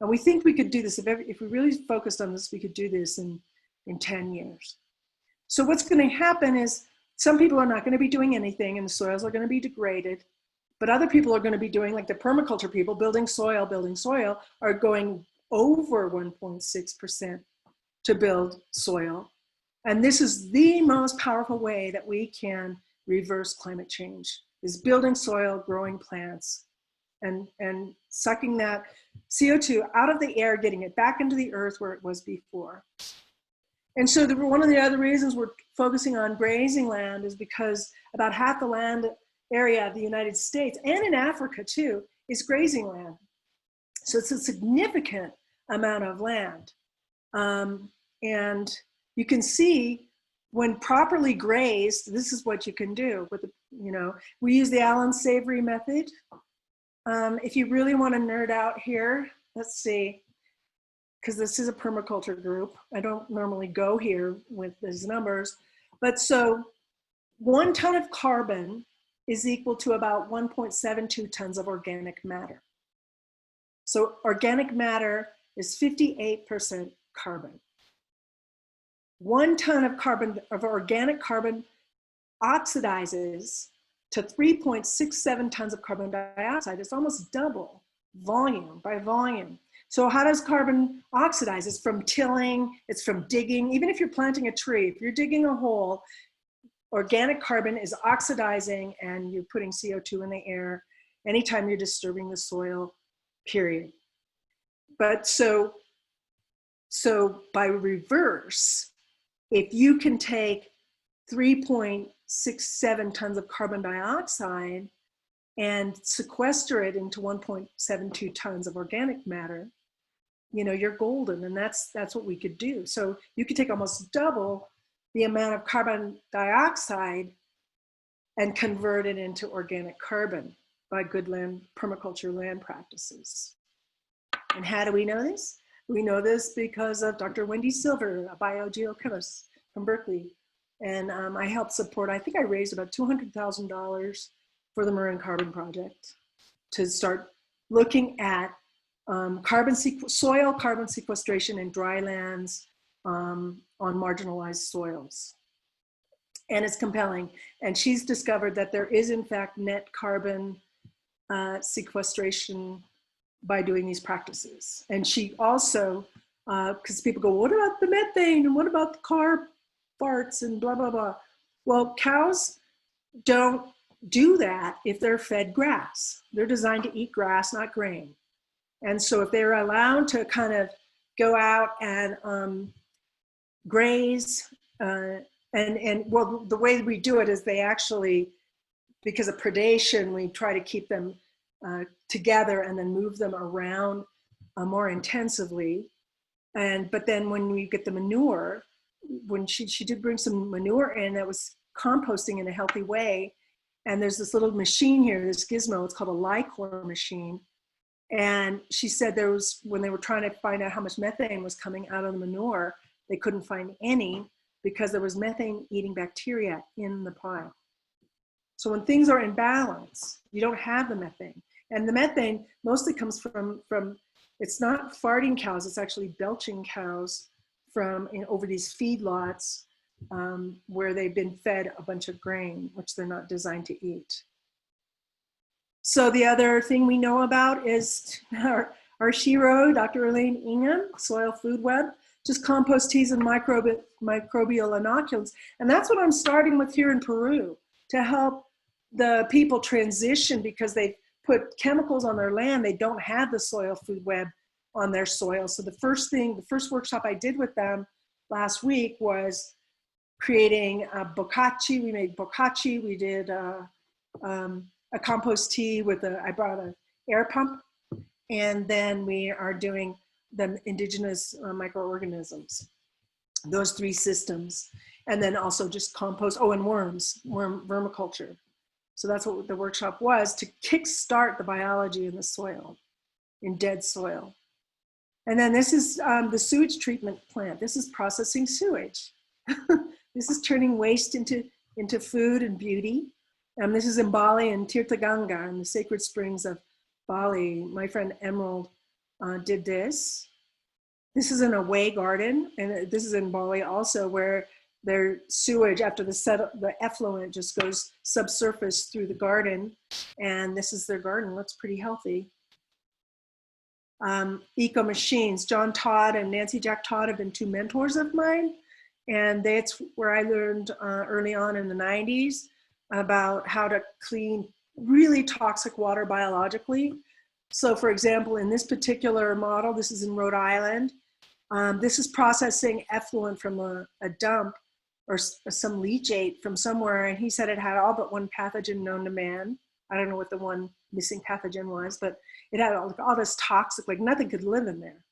And we think we could do this, if we really focused on this, we could do this in 10 years. So what's going to happen is some people are not going to be doing anything and the soils are going to be degraded, but other people are going to be doing, like the permaculture people, building soil, are going over 1.6% to build soil. And this is the most powerful way that we can reverse climate change, is building soil, growing plants, and sucking that CO2 out of the air, getting it back into the earth where it was before. And so one of the other reasons we're focusing on grazing land is because about half the land area of the United States, and in Africa too, is grazing land. So it's a significant amount of land. And you can see when properly grazed, this is what you can do with, we use the Allen Savory method. If you really want to nerd out here, let's see, because this is a permaculture group. I don't normally go here with these numbers, but so 1 ton of carbon is equal to about 1.72 tons of organic matter. So organic matter is 58% carbon. 1 ton of organic carbon oxidizes to 3.67 tons of carbon dioxide. It's almost double volume by volume. So how does carbon oxidize? It's from tilling, it's from digging. Even if you're planting a tree, if you're digging a hole, organic carbon is oxidizing and you're putting CO2 in the air anytime you're disturbing the soil, period. But so by reverse, if you can take 3.67 tons of carbon dioxide and sequester it into 1.72 tons of organic matter, you're golden, and that's what we could do. So you could take almost double the amount of carbon dioxide and convert it into organic carbon by good permaculture land practices. And how do we know this? We know this because of Dr. Whendee Silver, a biogeochemist from Berkeley. And I helped support, I think I raised about $200,000 for the MARIN Carbon Project to start looking at soil carbon sequestration in dry lands on marginalized soils. And it's compelling. And she's discovered that there is in fact net carbon sequestration by doing these practices. And she also, because people go, what about the methane and what about the car farts and blah, blah, blah. Well, cows don't do that if they're fed grass. They're designed to eat grass, not grain. And so if they're allowed to kind of go out and graze, well, the way we do it is they actually, because of predation, we try to keep them together and then move them around more intensively. But then when we get the manure, when she did bring some manure in that was composting in a healthy way, and there's this little machine here, this gizmo, it's called a liquor machine. And she said there was, when they were trying to find out how much methane was coming out of the manure, they couldn't find any because there was methane eating bacteria in the pile. So when things are in balance, you don't have the methane. And the methane mostly comes from it's not farting cows, it's actually belching cows from over these feedlots where they've been fed a bunch of grain, which they're not designed to eat. So the other thing we know about is our hero, Dr. Elaine Ingham, Soil Food Web, just compost teas and microbial inoculants. And that's what I'm starting with here in Peru to help the people transition, because they put chemicals on their land. They don't have the Soil Food Web on their soil. So the first workshop I did with them last week was creating a bokashi. We made bokashi. We did a compost tea with I brought an air pump, and then we are doing the indigenous microorganisms, those 3 systems, and then also just compost, and vermiculture. So that's what the workshop was, to kickstart the biology in the soil, in dead soil. And then this is the sewage treatment plant. This is processing sewage. This is turning waste into food and beauty. This is in Bali and Tirtaganga, in the sacred springs of Bali. My friend Emerald did this. This is an away garden, and this is in Bali also, where their sewage, after the effluent just goes subsurface through the garden, and this is their garden. Looks pretty healthy. Eco Machines. John Todd and Nancy Jack Todd have been 2 mentors of mine, and that's where I learned early on in the 90s about how to clean really toxic water biologically. So for example, in this particular model, this is in Rhode Island, This is processing effluent from a dump or some leachate from somewhere. And he said it had all but one pathogen known to man. I don't know what the one missing pathogen was, but it had all this toxic, like nothing could live in there.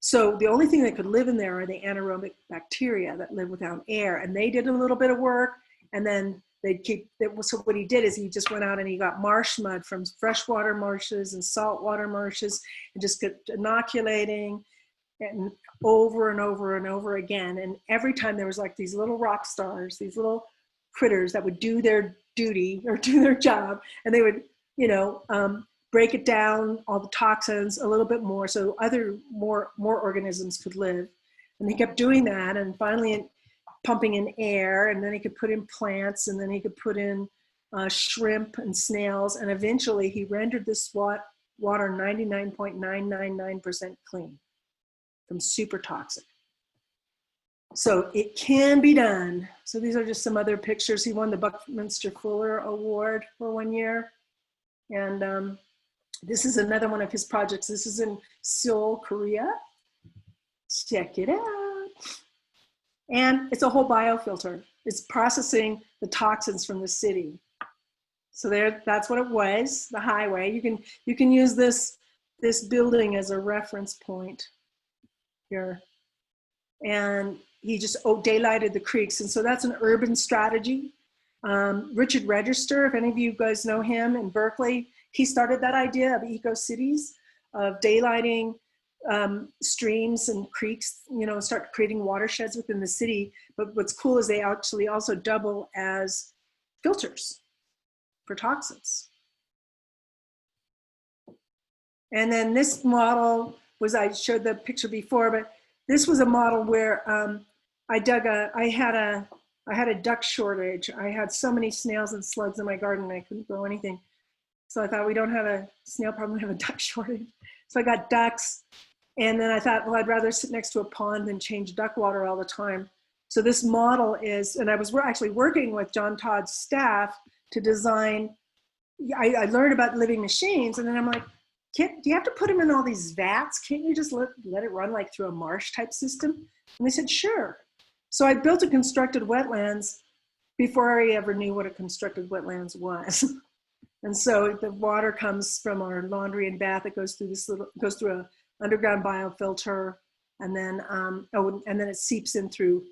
So the only thing that could live in there are the anaerobic bacteria that live without air. And they did a little bit of work, and then they'd keep, so what he did is he just went out and he got marsh mud from freshwater marshes and saltwater marshes and just kept inoculating and over and over and over again. And every time there was like these little rock stars, these little critters that would do their duty or do their job, and they would, you know, break it down, all the toxins a little bit more, so other more organisms could live. And he kept doing that, and finally pumping in air, and then he could put in plants, and then he could put in shrimp and snails, and eventually he rendered this water 99.999% clean from super toxic. So it can be done. So these are just some other pictures. He won the Buckminster Fuller Award for 1 year. And this is another one of his projects. This is in Seoul, Korea. Check it out. And it's a whole biofilter. It's processing the toxins from the city. So there, that's what it was, the highway. You can use this building as a reference point here. And he just daylighted the creeks. And so that's an urban strategy. Richard Register, if any of you guys know him in Berkeley, he started that idea of eco-cities, of daylighting streams and creeks, you know, start creating watersheds within the city. But what's cool is they actually also double as filters for toxins. And then this model was, I showed the picture before, but this was a model where I had a duck shortage. I had so many snails and slugs in my garden, I couldn't grow anything. So I thought, we don't have a snail problem, we have a duck shortage. So I got ducks. And then I thought, well, I'd rather sit next to a pond than change duck water all the time. So this model is, and I was actually working with John Todd's staff to design, I learned about living machines, and then I'm like, do you have to put them in all these vats? Can't you just let it run like through a marsh type system? And they said, sure. So I built a constructed wetlands before I ever knew what a constructed wetlands was. And so the water comes from our laundry and bath. It goes through goes through an underground biofilter, and then and then it seeps in through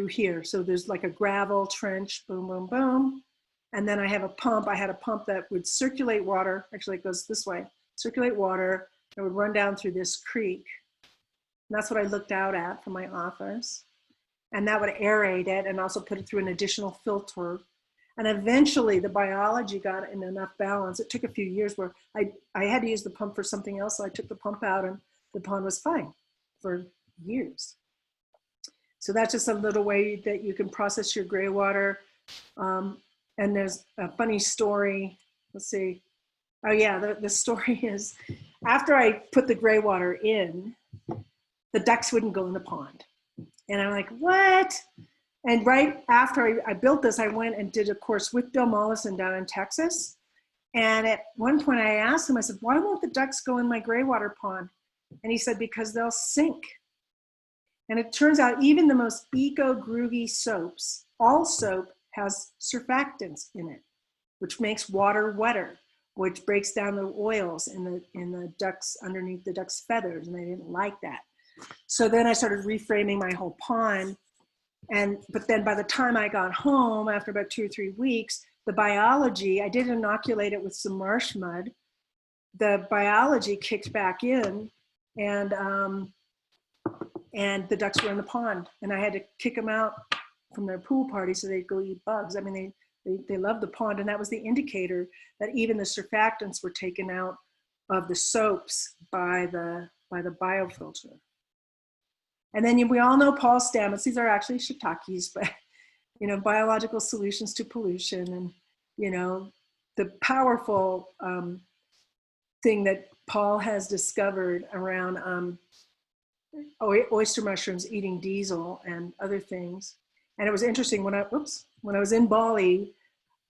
here. So there's like a gravel trench, boom, boom, boom. And then I have a pump. I had a pump that would circulate water. Actually, it goes this way. Circulate water. It would run down through this creek. And that's what I looked out at from my office. And that would aerate it and also put it through an additional filter. And eventually the biology got in enough balance. It took a few years where I had to use the pump for something else. So I took the pump out and the pond was fine for years. So that's just a little way that you can process your gray water. And there's a funny story. Let's see. Oh yeah, the story is, after I put the gray water in, the ducks wouldn't go in the pond. And I'm like, what? And right after I built this, I went and did a course with Bill Mollison down in Texas. And at one point I asked him, I said, why won't the ducks go in my gray water pond? And he said, because they'll sink. And it turns out even the most eco-groovy soaps, all soap has surfactants in it, which makes water wetter, which breaks down the oils in the ducks, underneath the ducks' feathers, and they didn't like that. So then I started reframing my whole pond. But then by the time I got home, after about 2 or 3 weeks, the biology, I did inoculate it with some marsh mud. The biology kicked back in, and the ducks were in the pond, and I had to kick them out from their pool party so they'd go eat bugs. I mean, they loved the pond, and that was the indicator that even the surfactants were taken out of the soaps by the biofilter. And then we all know Paul Stamets. These are actually shiitakes, but you know, biological solutions to pollution, and you know, the powerful thing that Paul has discovered around oyster mushrooms eating diesel and other things. And it was interesting when I was in Bali,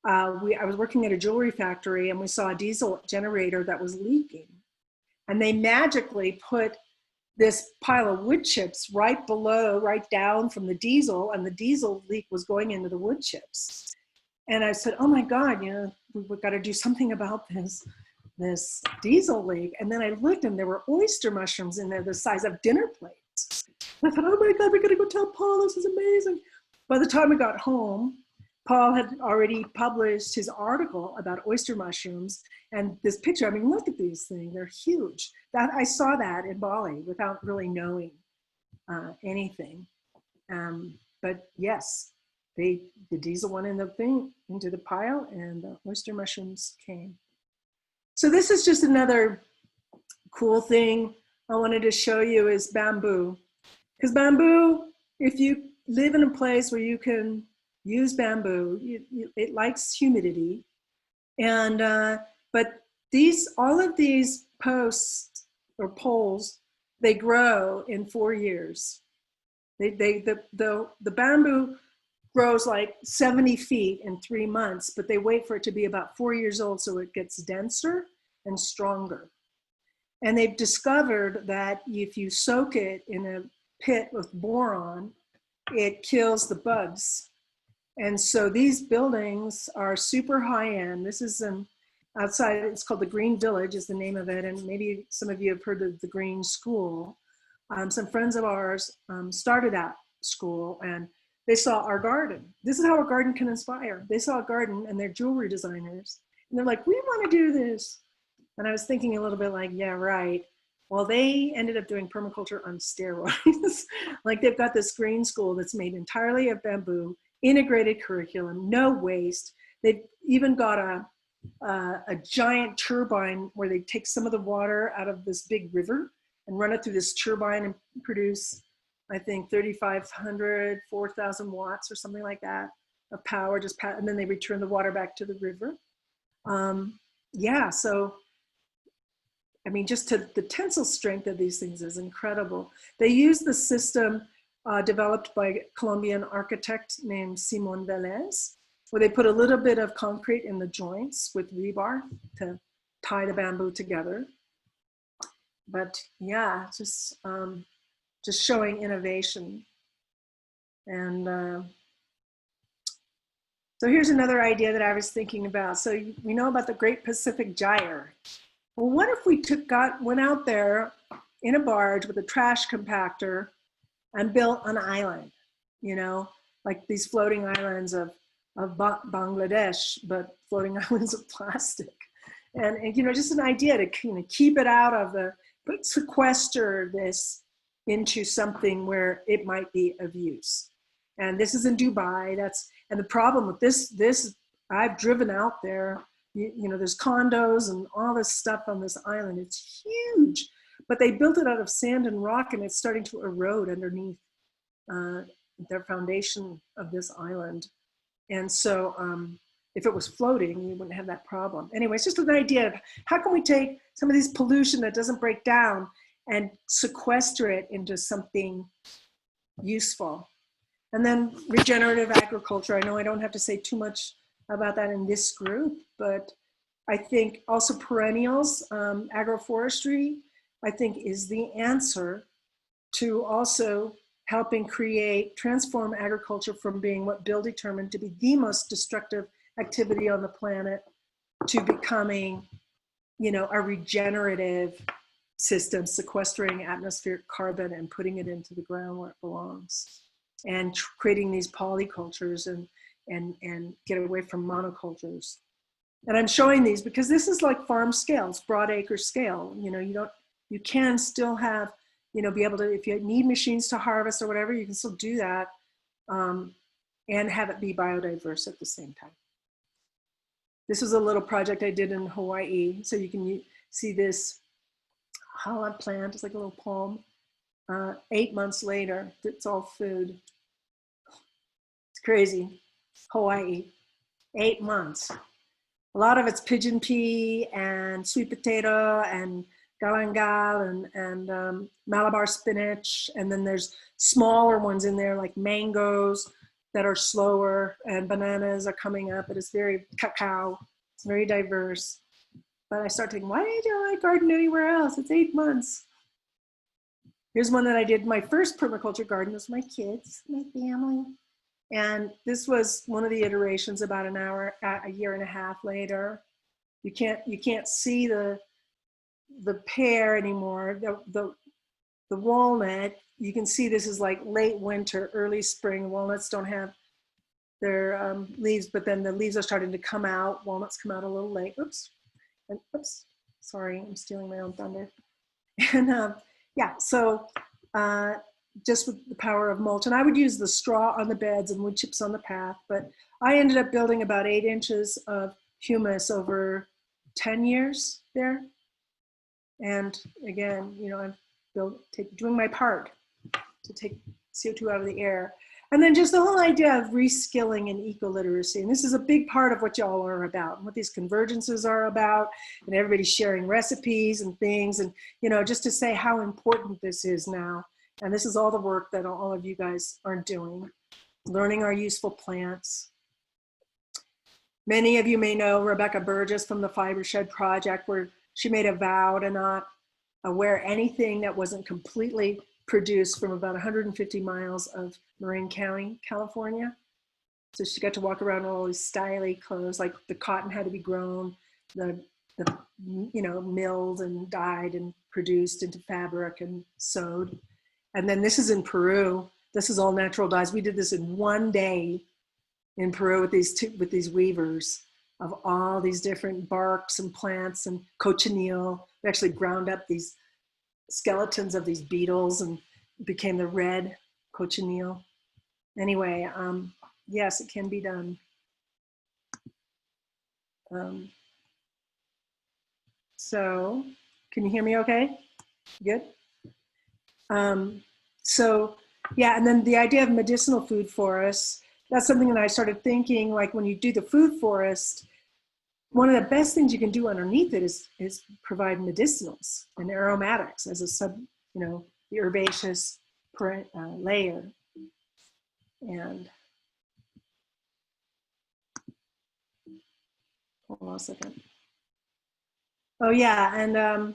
I was working at a jewelry factory, and we saw a diesel generator that was leaking, and they magically put this pile of wood chips right below, right down from the diesel, and the diesel leak was going into the wood chips. And I said, oh my God, you know, we've got to do something about this diesel leak. And then I looked and there were oyster mushrooms in there the size of dinner plates. And I thought, oh my God, we got to go tell Paul, this is amazing. By the time we got home, Paul had already published his article about oyster mushrooms, and this picture, I mean, look at these things, they're huge. That I saw that in Bali without really knowing anything. But yes, the diesel went in the thing, into the pile, and the oyster mushrooms came. So this is just another cool thing I wanted to show you is bamboo. Because bamboo, if you live in a place where you can use bamboo, it likes humidity. And, but all of these posts or poles, they grow in 4 years. The bamboo grows like 70 feet in 3 months, but they wait for it to be about 4 years old so it gets denser and stronger. And they've discovered that if you soak it in a pit with boron, it kills the bugs. And so these buildings are super high end. This is outside, it's called the Green Village is the name of it. And maybe some of you have heard of the Green School. Some friends of ours started that school and they saw our garden. This is how a garden can inspire. They saw a garden and they're jewelry designers. And they're like, we want to do this. And I was thinking a little bit like, yeah, right. Well, they ended up doing permaculture on steroids. Like they've got this green school that's made entirely of bamboo, integrated curriculum, no waste. They've even got a giant turbine where they take some of the water out of this big river and run it through this turbine and produce, I think, 3,500, 4,000 watts or something like that of power, and then they return the water back to the river. Yeah, so, I mean, just the tensile strength of these things is incredible. They use the system developed by a Colombian architect named Simon Velez, where they put a little bit of concrete in the joints with rebar to tie the bamboo together. But yeah, just showing innovation. And so here's another idea that I was thinking about. So we know about the Great Pacific Gyre. Well, what if we went out there in a barge with a trash compactor and built an island, you know, like these floating islands of Bangladesh, but floating islands of plastic. And you know, just an idea to kind of keep it out of but sequester this into something where it might be of use. And this is in Dubai. And the problem with this I've driven out there, you know, there's condos and all this stuff on this island. It's huge, but they built it out of sand and rock and it's starting to erode underneath their foundation of this island. And so if it was floating, you wouldn't have that problem. Anyway, it's just an idea of how can we take some of this pollution that doesn't break down and sequester it into something useful. And then regenerative agriculture. I know I don't have to say too much about that in this group, but I think also perennials, agroforestry, I think is the answer to also helping transform agriculture from being what Bill determined to be the most destructive activity on the planet to becoming, you know, a regenerative system, sequestering atmospheric carbon and putting it into the ground where it belongs, and creating these polycultures and get away from monocultures. And I'm showing these because this is like farm scale, it's broad acre scale. You know, you can still have, you know, be able to, if you need machines to harvest or whatever, you can still do that and have it be biodiverse at the same time. This was a little project I did in Hawaii. So you can see this hollow plant, it's like a little palm. 8 months later, it's all food. It's crazy. Hawaii, 8 months. A lot of it's pigeon pea and sweet potato and galangal and Malabar spinach. And then there's smaller ones in there like mangoes that are slower, and bananas are coming up. It is very cacao. It's very diverse. But I start thinking, why don't I garden anywhere else? It's 8 months. Here's one that I did my first permaculture garden. This was my kids, my family. And this was one of the iterations about a year and a half later. You can't see the pear anymore. The walnut, you can see this is like late winter, early spring. Walnuts don't have their leaves, but then the leaves are starting to come out. Walnuts come out a little late. Oops. And oops, sorry, I'm stealing my own thunder. And yeah, so just with the power of mulch. And I would use the straw on the beds and wood chips on the path, but I ended up building about 8 inches of humus over 10 years there. And again, you know, I'm doing my part to take CO2 out of the air. And then just the whole idea of reskilling and eco-literacy. And this is a big part of what y'all are about and what these convergences are about, and everybody's sharing recipes and things. And, you know, just to say how important this is now. And this is all the work that all of you guys are doing, learning our useful plants. Many of you may know Rebecca Burgess from the Fiber Shed Project, where she made a vow to not wear anything that wasn't completely produced from about 150 miles of Marin County, California. So she got to walk around in all these stylish clothes, like the cotton had to be grown, the you know, milled and dyed and produced into fabric and sewed. And then this is in Peru. This is all natural dyes. We did this in one day in Peru with these weavers of all these different barks and plants and cochineal. We actually ground up these skeletons of these beetles and became the red cochineal. Anyway, yes, it can be done. So, can you hear me okay? Good? So, yeah, and then the idea of medicinal food forests, that's something that I started thinking, like when you do the food forest, one of the best things you can do underneath it is provide medicinals and aromatics as a you know, the herbaceous layer. And hold on a second. Oh yeah, and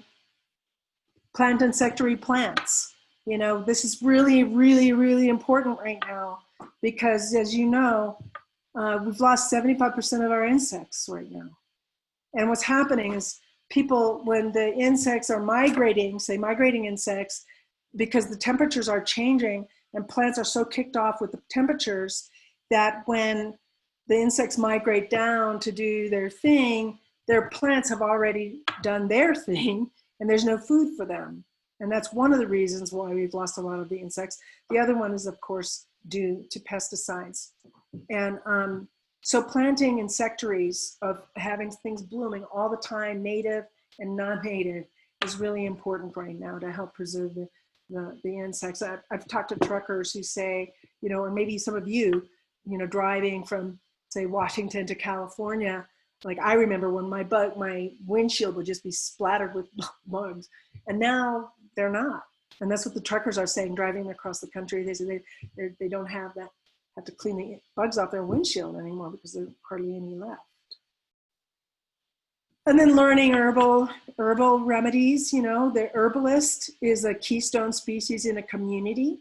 plant insectary plants. You know, this is really, really, really important right now because, as you know, we've lost 75% of our insects right now. And what's happening is people, when the insects are migrating, say migrating insects, because the temperatures are changing and plants are so kicked off with the temperatures that when the insects migrate down to do their thing, their plants have already done their thing and there's no food for them. And that's one of the reasons why we've lost a lot of the insects. The other one is, of course, due to pesticides. And so planting insectaries of having things blooming all the time, native and non-native, is really important right now to help preserve the insects. I've talked to truckers who say, you know, or maybe some of you, you know, driving from, say, Washington to California, like I remember when my windshield would just be splattered with bugs, and now they're not. And that's what the truckers are saying, driving across the country. They say they don't have to clean the bugs off their windshield anymore because there's hardly any left. And then learning herbal remedies. You know, the herbalist is a keystone species in a community,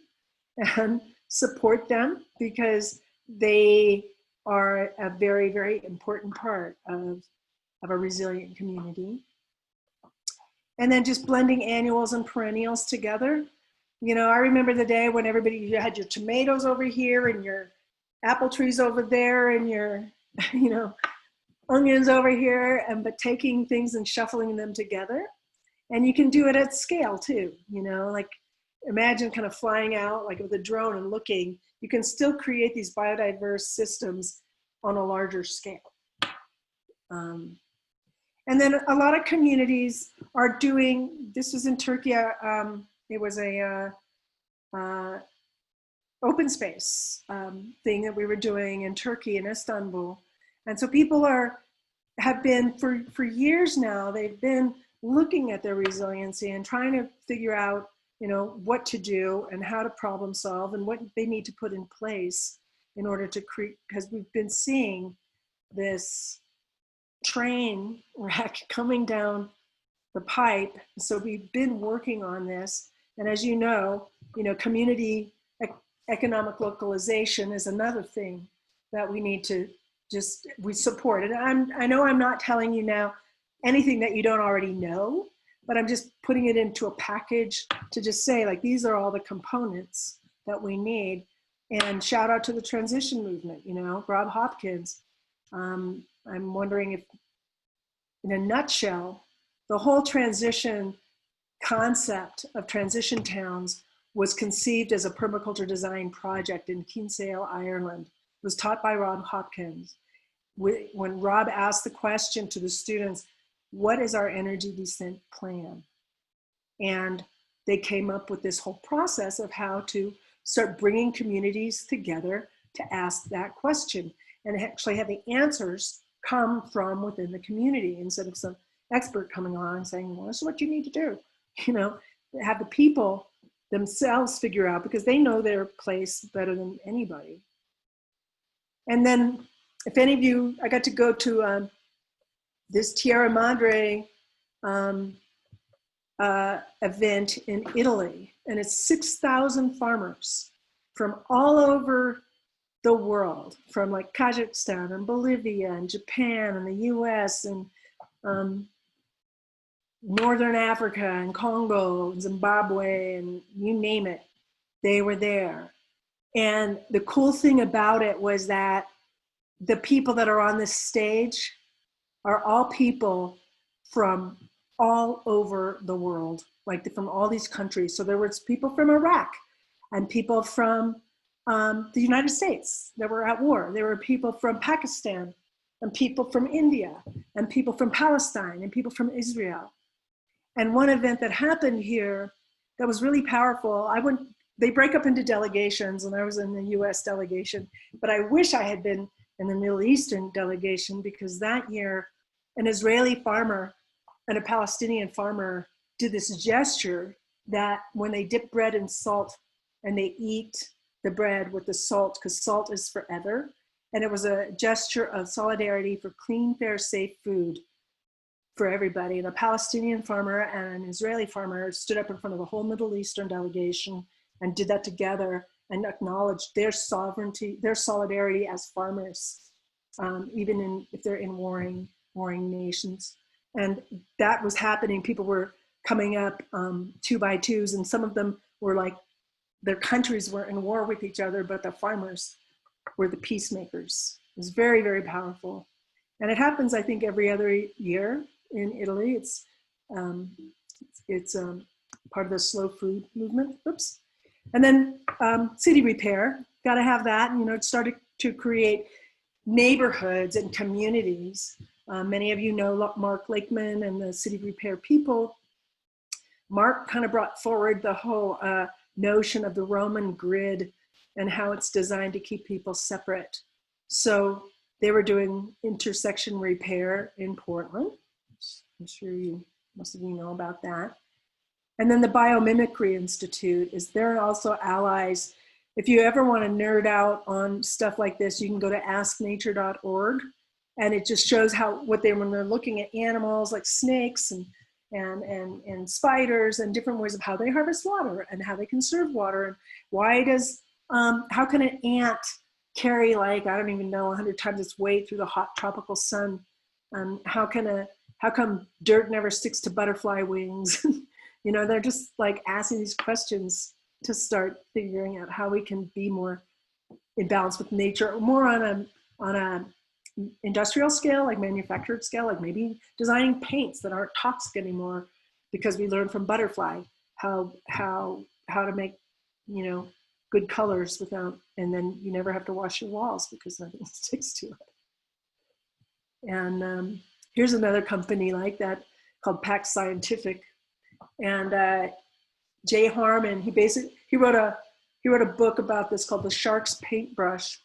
and support them because they are a very, very important part of a resilient community. And then just blending annuals and perennials together. You know, I remember the day when you had your tomatoes over here and your apple trees over there and your, you know, onions over here, but taking things and shuffling them together. And you can do it at scale too, you know, like imagine kind of flying out like with a drone and looking, you can still create these biodiverse systems on a larger scale. And then a lot of communities are doing, this was in Turkey, it was a open space thing that we were doing in Turkey, in Istanbul. And so people have been, for years now, they've been looking at their resiliency and trying to figure out, you know, what to do and how to problem solve and what they need to put in place in order to create, because we've been seeing this train wreck coming down the pipe. So we've been working on this And as you know, community economic localization is another thing that we need to we support. And I know I'm not telling you now anything that you don't already know, but I'm just putting it into a package to just say, like, these are all the components that we need. And shout out to the transition movement, Rob Hopkins. I'm wondering if, in a nutshell, the whole transition concept of transition towns was conceived as a permaculture design project in Kinsale, Ireland. It was taught by Rob Hopkins. When Rob asked the question to the students, what is our energy descent plan? And they came up with this whole process of how to start bringing communities together to ask that question and actually have the answers come from within the community instead of some expert coming on and saying, well, this is what you need to do. Have the people themselves figure out, because they know their place better than anybody. And then if any of you, I got to go to this Tierra Madre event in Italy, and it's 6,000 farmers from all over the world, from like Kazakhstan and Bolivia and Japan and the US and Northern Africa and Congo and Zimbabwe and you name it, they were there. And the cool thing about it was that the people that are on this stage are all people from all over the world, like from all these countries. So there was people from Iraq and people from the United States that were at war. There were people from Pakistan and people from India and people from Palestine and people from Israel. And one event that happened here that was really powerful, they break up into delegations, and I was in the US delegation, but I wish I had been in the Middle Eastern delegation, because that year an Israeli farmer and a Palestinian farmer did this gesture that when they dip bread in salt and they eat the bread with the salt, because salt is forever. And it was a gesture of solidarity for clean, fair, safe food for everybody. And a Palestinian farmer and an Israeli farmer stood up in front of the whole Middle Eastern delegation and did that together and acknowledged their sovereignty, their solidarity as farmers, even if they're in warring nations. And that was happening. People were coming up 2 by 2s, and some of them were like, their countries were in war with each other, but the farmers were the peacemakers. It was very, very powerful. And it happens, I think, every other year in Italy. It's part of the slow food movement. Oops. And then city repair, got to have that. It started to create neighborhoods and communities. Many of you know Mark Lakeman and the city repair people. Mark kind of brought forward the whole notion of the Roman grid and how it's designed to keep people separate. So they were doing intersection repair in Portland. I'm sure most of you know about that. And then the Biomimicry Institute they're also allies. If you ever want to nerd out on stuff like this, you can go to asknature.org, and it just shows when they're looking at animals like snakes and spiders and different ways of how they harvest water and how they conserve water, and how can an ant carry, like, I don't even know, 100 times its weight through the hot tropical sun? How come dirt never sticks to butterfly wings? They're just like asking these questions to start figuring out how we can be more in balance with nature, more on a industrial scale, like manufactured scale, like maybe designing paints that aren't toxic anymore, because we learned from butterfly how to make good colors without, and then you never have to wash your walls because nothing sticks to it. And here's another company like that called Pack Scientific, and Jay Harmon, he wrote a book about this called The Shark's Paintbrush.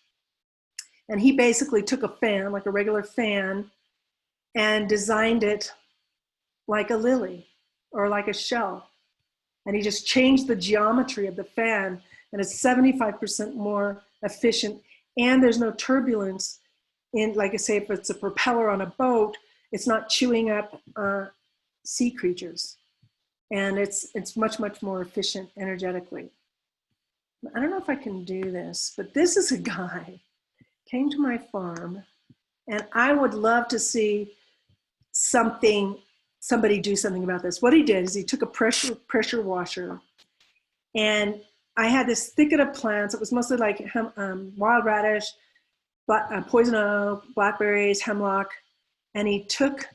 And he basically took a fan, like a regular fan, and designed it like a lily or like a shell. And he just changed the geometry of the fan, and it's 75% more efficient. And there's no turbulence in, like I say, if it's a propeller on a boat, it's not chewing up sea creatures. and it's much, much more efficient energetically. I don't know if I can do this, but this is a guy came to my farm, and I would love to see somebody do something about this. What he did is he took a pressure washer, and I had this thicket of plants. It was mostly like wild radish, poison oak, blackberries, hemlock, and he took,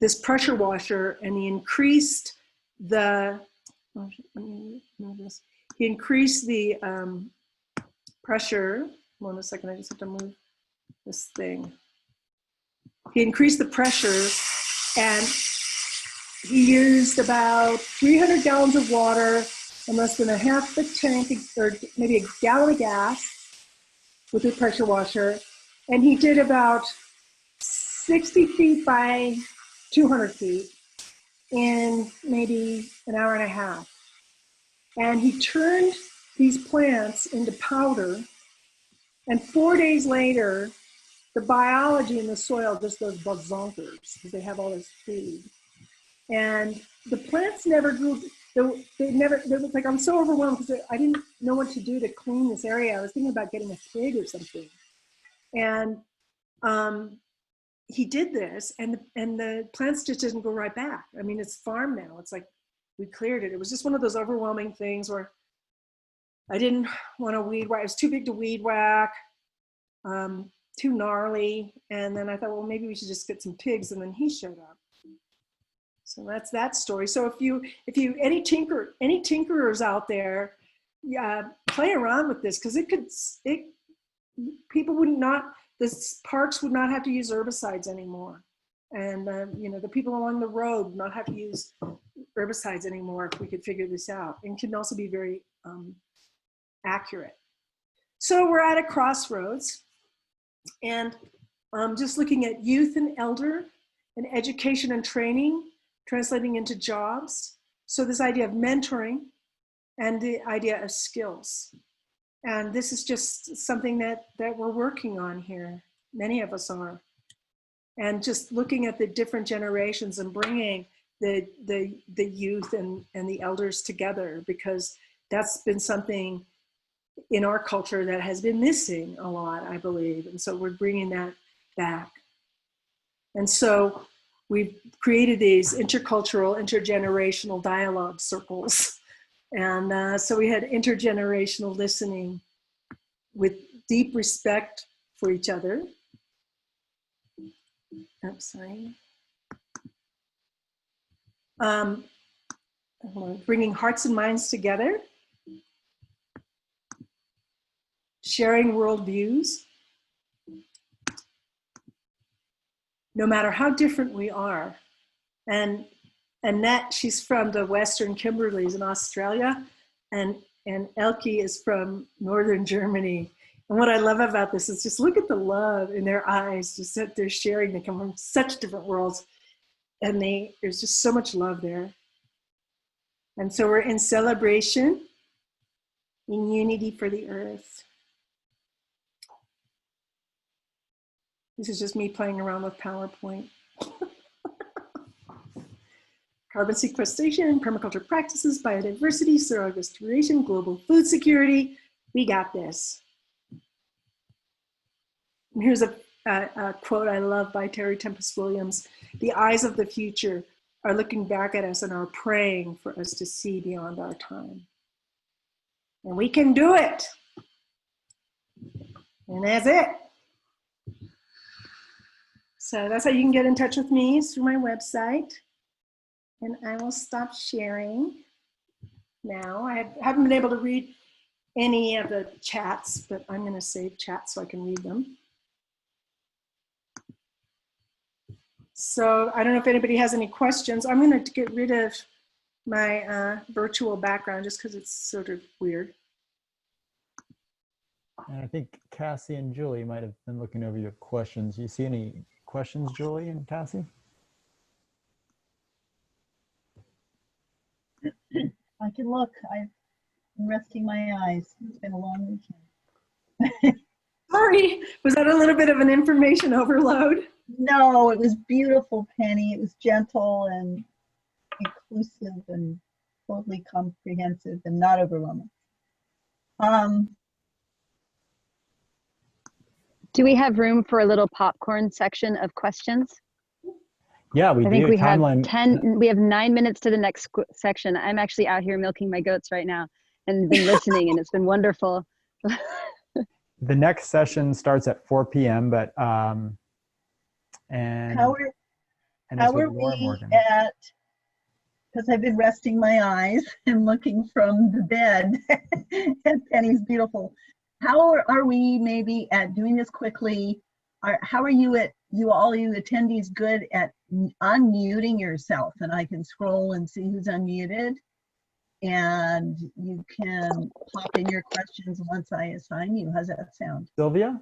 this pressure washer, and he increased the, he increased the pressure. Hold on a second, I just have to move this thing. He increased the pressure, and he used about 300 gallons of water and less than a half a tank, or maybe a gallon of gas with the pressure washer. And he did about 60 feet by 200 feet in maybe an hour and a half. And he turned these plants into powder. And 4 days later, the biology in the soil just goes bonkers because they have all this food. And the plants never grew. They was like, I'm so overwhelmed because I didn't know what to do to clean this area. I was thinking about getting a pig or something. And he did this, and the plants just didn't go right back. I mean, it's farm now. It's like we cleared it. It was just one of those overwhelming things where I didn't want to weed whack. It was too big to weed whack, too gnarly. And then I thought, well, maybe we should just get some pigs. And then he showed up. So that's that story. So if you any tinkerers out there, play around with this, because people would not, the parks would not have to use herbicides anymore. And the people along the road would not have to use herbicides anymore if we could figure this out. And can also be very accurate. So we're at a crossroads, and just looking at youth and elder and education and training, translating into jobs. So this idea of mentoring and the idea of skills. And this is just something that we're working on here. Many of us are. And just looking at the different generations and bringing the youth and the elders together, because that's been something in our culture that has been missing a lot, I believe. And so we're bringing that back. And so we've created these intercultural, intergenerational dialogue circles. And so we had intergenerational listening with deep respect for each other. I'm sorry. Bringing hearts and minds together. Sharing worldviews. No matter how different we are. And Annette, she's from the Western Kimberleys in Australia, and Elke is from Northern Germany. And what I love about this is just look at the love in their eyes, just that they're sharing. They come from such different worlds, and there's just so much love there. And so we're in celebration, in unity for the earth. This is just me playing around with PowerPoint. Carbon sequestration, permaculture practices, biodiversity, soil restoration, global food security. We got this. And here's a quote I love by Terry Tempest Williams. The eyes of the future are looking back at us and are praying for us to see beyond our time. And we can do it. And that's it. So that's how you can get in touch with me, is through my website. And I will stop sharing now. I haven't been able to read any of the chats, but I'm going to save chats so I can read them. So I don't know if anybody has any questions. I'm going to get rid of my virtual background just because it's sort of weird. And I think Cassie and Julie might have been looking over your questions. You see any questions, Julie and Cassie? I can look. I'm resting my eyes. It's been a long weekend. Sorry, was that a little bit of an information overload? No, it was beautiful, Penny. It was gentle and inclusive and totally comprehensive and not overwhelming. Do we have room for a little popcorn section of questions? Yeah, we I think do. we have Timeline. we have 9 minutes to the next section. I'm actually out here milking my goats right now and been listening, and it's been wonderful. The next session starts at 4 p.m., but and How it's with are Laura we Morgan. at, because I've been resting my eyes and looking from the bed at Penny's beautiful. How are we maybe at doing this quickly? How are you at, all you attendees good at unmuting yourself? And I can scroll and see who's unmuted. And you can pop in your questions once I assign you. How's that sound? Sylvia?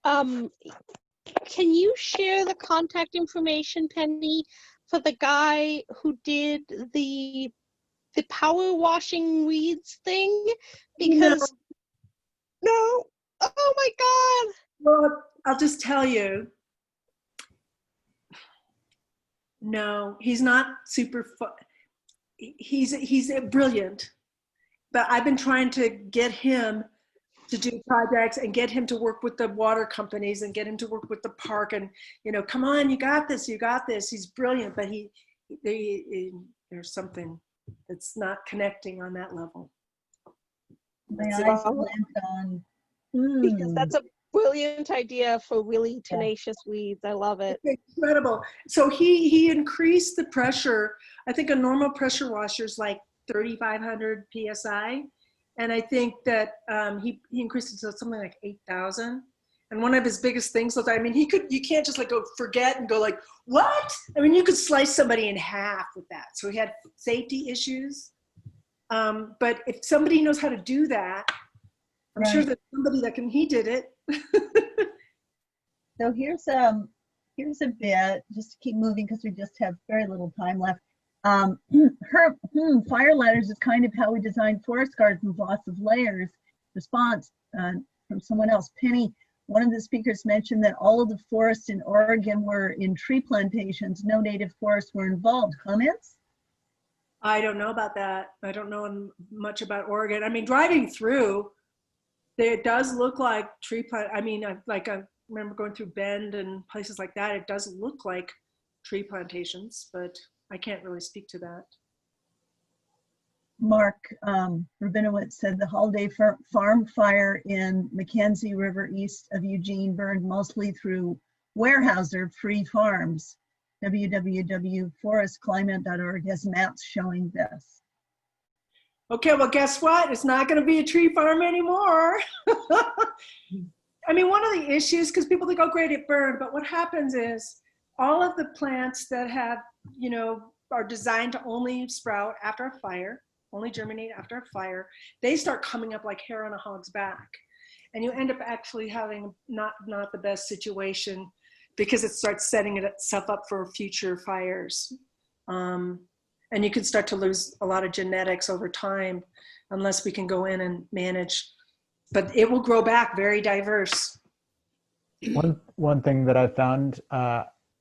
Can you share the contact information, Penny, for the guy who did the power washing weeds thing? Because no. Oh my God. Well, I'll just tell you. No, he's not super. He's brilliant, but I've been trying to get him to do projects and get him to work with the water companies and get him to work with the park and, you know, come on, you got this, you got this. He's brilliant, but there's something that's not connecting on that level. My eyes are on. Because that's a brilliant idea for really tenacious weeds. I love it. It's incredible. So he increased the pressure. I think a normal pressure washer is like 3,500 PSI. And I think that he increased it to something like 8,000. And one of his biggest things was, I mean, you can't just like go forget and go like, what? I mean, you could slice somebody in half with that. So he had safety issues. But if somebody knows how to do that, I'm sure that somebody that can, he did it. So here's a bit, just to keep moving because we just have very little time left. Fire ladders is kind of how we designed forest gardens, lots of layers. Response from someone else. Penny, one of the speakers mentioned that all of the forests in Oregon were in tree plantations. No native forests were involved. Comments? I don't know about that. I don't know much about Oregon. I mean, driving through, it does look like tree plant. I mean, I remember going through Bend and places like that. It does look like tree plantations, but I can't really speak to that. Mark Rabinowitz said the Holiday Farm fire in Mackenzie River east of Eugene burned mostly through Weyerhaeuser-free farms. www.forestclimate.org has maps showing this. Okay, well, guess what? It's not going to be a tree farm anymore. I mean, one of the issues, because people think, oh, great, it burned. But what happens is all of the plants that have, you know, are designed to only sprout after a fire, only germinate after a fire, they start coming up like hair on a hog's back. And you end up actually having not the best situation because it starts setting itself up for future fires. And you can start to lose a lot of genetics over time unless we can go in and manage. But it will grow back very diverse. One thing that I found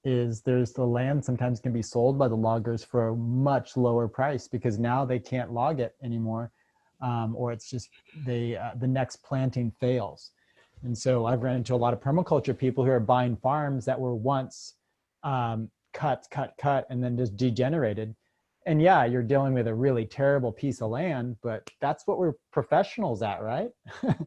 is there's the land sometimes can be sold by the loggers for a much lower price because now they can't log it anymore, or it's just the next planting fails. And so I've ran into a lot of permaculture people who are buying farms that were once cut, and then just degenerated. And yeah, you're dealing with a really terrible piece of land, but that's what we're professionals at, right? That's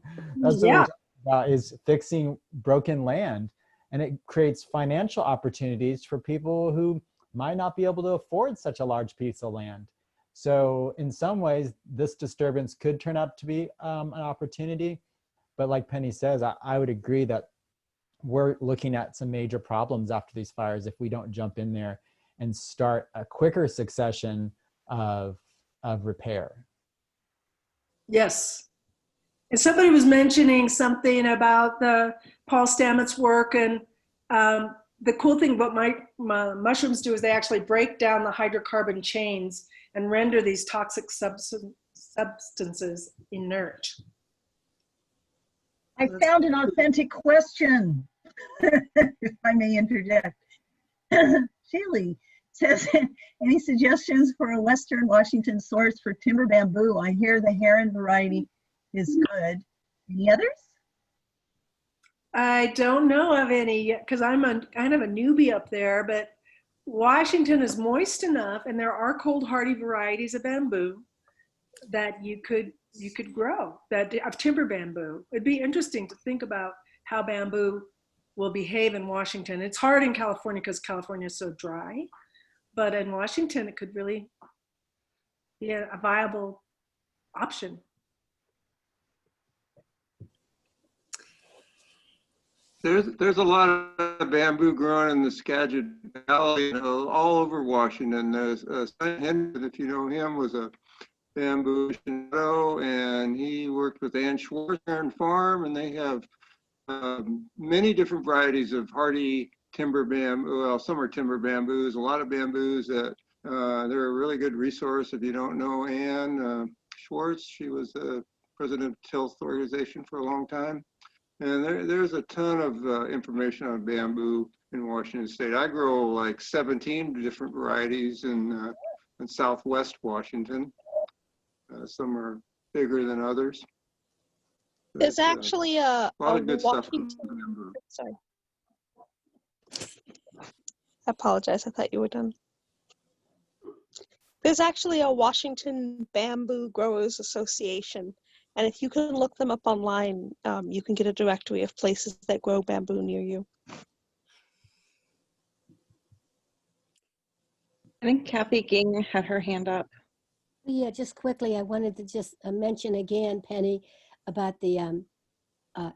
what we're talking about, is fixing broken land. And it creates financial opportunities for people who might not be able to afford such a large piece of land. So in some ways, this disturbance could turn out to be an opportunity. But like Penny says, I would agree that we're looking at some major problems after these fires if we don't jump in there and start a quicker succession of repair. Yes. And somebody was mentioning something about the Paul Stamets work, and the cool thing about my mushrooms do is they actually break down the hydrocarbon chains and render these toxic substances inert. I found an authentic question, if I may interject. Shaylee says, any suggestions for a Western Washington source for timber bamboo? I hear the heron variety is good. Any others? I don't know of any yet because I'm kind of a newbie up there, but Washington is moist enough and there are cold hardy varieties of bamboo that you could grow, that of timber bamboo. It'd be interesting to think about how bamboo will behave in Washington. It's hard in California because California is so dry, but in Washington it could really be a viable option. There's a lot of bamboo grown in the Skagit Valley, you know, all over Washington. There's Henry, if you know him, was a bamboo aficionado, and he worked with Ann Schwarzer Farm, and they have many different varieties of hardy timber bamboo. Well, some are timber bamboos, a lot of bamboos that they're a really good resource. If you don't know Ann Schwartz, she was the president of Tilth organization for a long time. And there's a ton of information on bamboo in Washington State. I grow like 17 different varieties in Southwest Washington. Some are bigger than others. There's actually a lot of good stuff. Sorry. I apologize. I thought you were done. There's actually a Washington Bamboo Growers Association. And if you can look them up online, you can get a directory of places that grow bamboo near you. I think Kathy Ging had her hand up. Yeah, just quickly, I wanted to just mention again, Penny, about the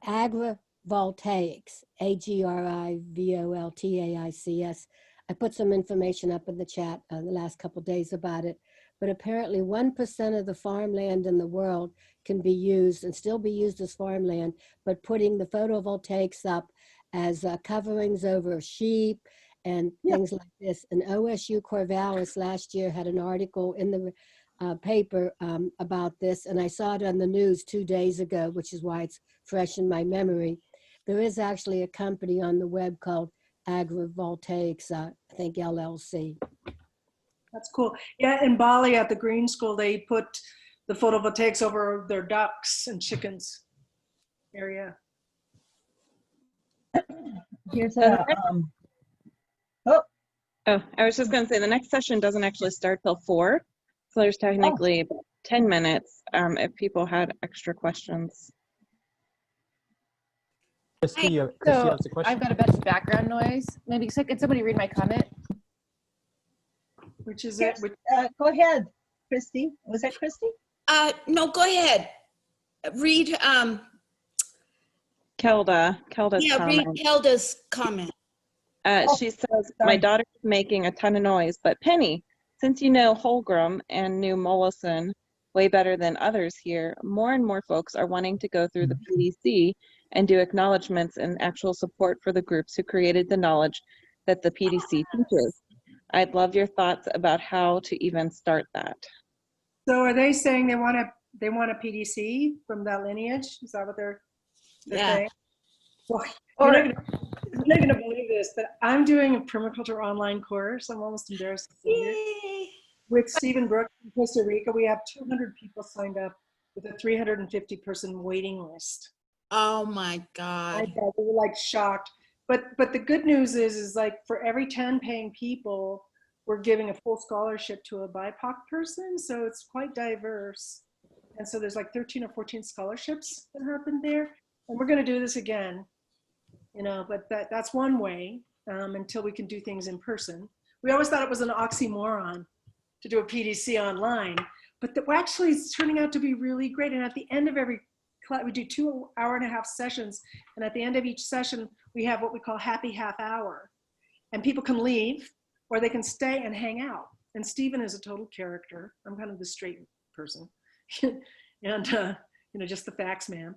agrivoltaics, AGRIVOLTAICS. I put some information up in the chat the last couple of days about it, but apparently 1% of the farmland in the world can be used and still be used as farmland, but putting the photovoltaics up as coverings over sheep and things like this. And OSU Corvallis last year had an article in the paper about this, and I saw it on the news 2 days ago, which is why it's fresh in my memory. There is actually a company on the web called Agrivoltaics, I think LLC. That's cool. Yeah, in Bali at the Green School, they put the photovoltaics over their ducks and chickens area. Here's a, I was just going to say the next session doesn't actually start till 4. So there's technically about 10 minutes if people had extra questions. Christy, Christy So has a question. I've got a bunch of background noise. Maybe can somebody read my comment? Which is yes, it? go ahead, Christy. Was that Christy? No, go ahead. Read. Kelda's Yeah, comment. read Kelda's comment. She says, my daughter's making a ton of noise, but Penny, since you know Holgram and New Mollison way better than others here, more and more folks are wanting to go through the PDC and do acknowledgements and actual support for the groups who created the knowledge that the PDC teaches. I'd love your thoughts about how to even start that. So are they saying they want a PDC from that lineage? Is that what they're saying? Well, you're not gonna believe this, but I'm doing a permaculture online course. I'm almost embarrassed to say it. With Stephen Brooks in Costa Rica. We have 200 people signed up with a 350 person waiting list. Oh my God. I bet they were like shocked. But the good news is like for every 10 paying people, we're giving a full scholarship to a BIPOC person. So it's quite diverse. And so there's like 13 or 14 scholarships that happened there. And we're going to do this again, you know, but that's one way until we can do things in person. We always thought it was an oxymoron to do a PDC online, but actually it's turning out to be really great. And at the end of every class, we do 2 hour-and-a-half sessions. And at the end of each session, we have what we call happy half hour. And people can leave or they can stay and hang out. And Stephen is a total character. I'm kind of the straight person. And, you know, just the facts man.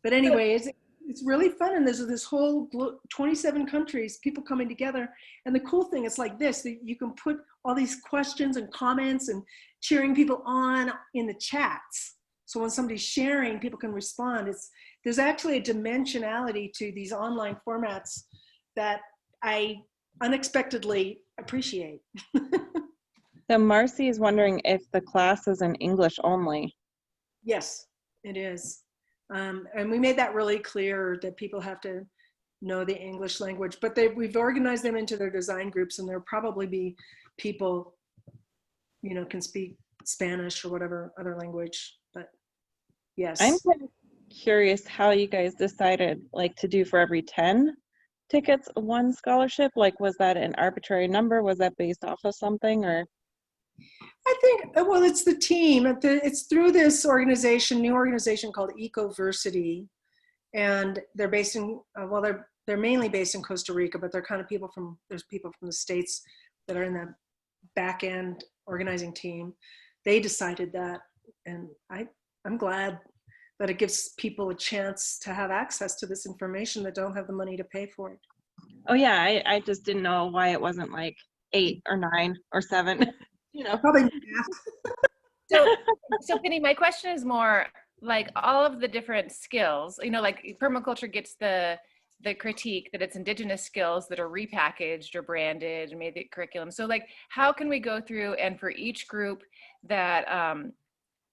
But anyways, it's really fun. And there's this whole 27 countries, people coming together. And the cool thing is like this, that you can put all these questions and comments and cheering people on in the chats. So when somebody's sharing, people can respond. there's actually a dimensionality to these online formats that I unexpectedly appreciate. So Marcy is wondering if the class is in English only. Yes, it is. And we made that really clear that people have to know the English language, but we've organized them into their design groups, and there'll probably be people, you know, can speak Spanish or whatever other language, but yes. I'm kind of curious how you guys decided like to do for every 10 tickets one scholarship. Like, was that an arbitrary number? Was that based off of something, or? I think, well, it's the team. It's through this organization, new organization called Ecoversity, and they're based in, well, they're mainly based in Costa Rica, but they're kind of there's people from the States that are in the back end organizing team. They decided that, and I'm glad that it gives people a chance to have access to this information that don't have the money to pay for it. Oh yeah, I just didn't know why it wasn't like 8 or 9 or 7. You know, probably. So Penny, my question is more like all of the different skills, you know, like permaculture gets the critique that it's indigenous skills that are repackaged or branded and made the curriculum. So like, how can we go through and for each group that,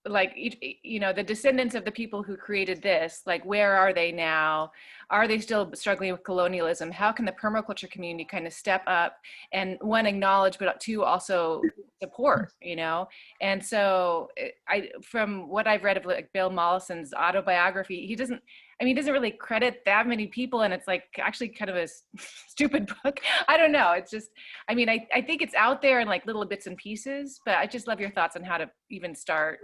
like, you know, the descendants of the people who created this, like, where are they now? Are they still struggling with colonialism? How can the permaculture community kind of step up and one, acknowledge, but two, also support, you know? And so from what I've read of like Bill Mollison's autobiography, he doesn't really credit that many people, and it's like actually kind of a stupid book. I don't know. It's just, I mean, I think it's out there in like little bits and pieces, but I just love your thoughts on how to even start.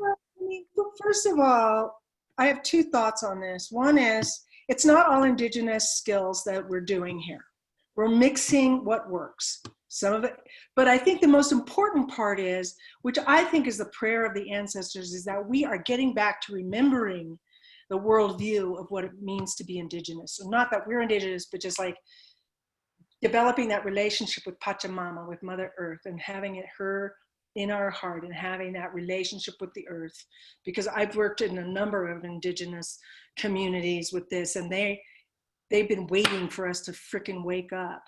Well, first of all, I have 2 thoughts on this. One is, it's not all indigenous skills that we're doing here. We're mixing what works, some of it. But I think the most important part is, which I think is the prayer of the ancestors, is that we are getting back to remembering the worldview of what it means to be indigenous. So not that we're indigenous, but just like developing that relationship with Pachamama, with Mother Earth, and having her in our heart and having that relationship with the earth. Because I've worked in a number of indigenous communities with this, and they've been waiting for us to frickin' wake up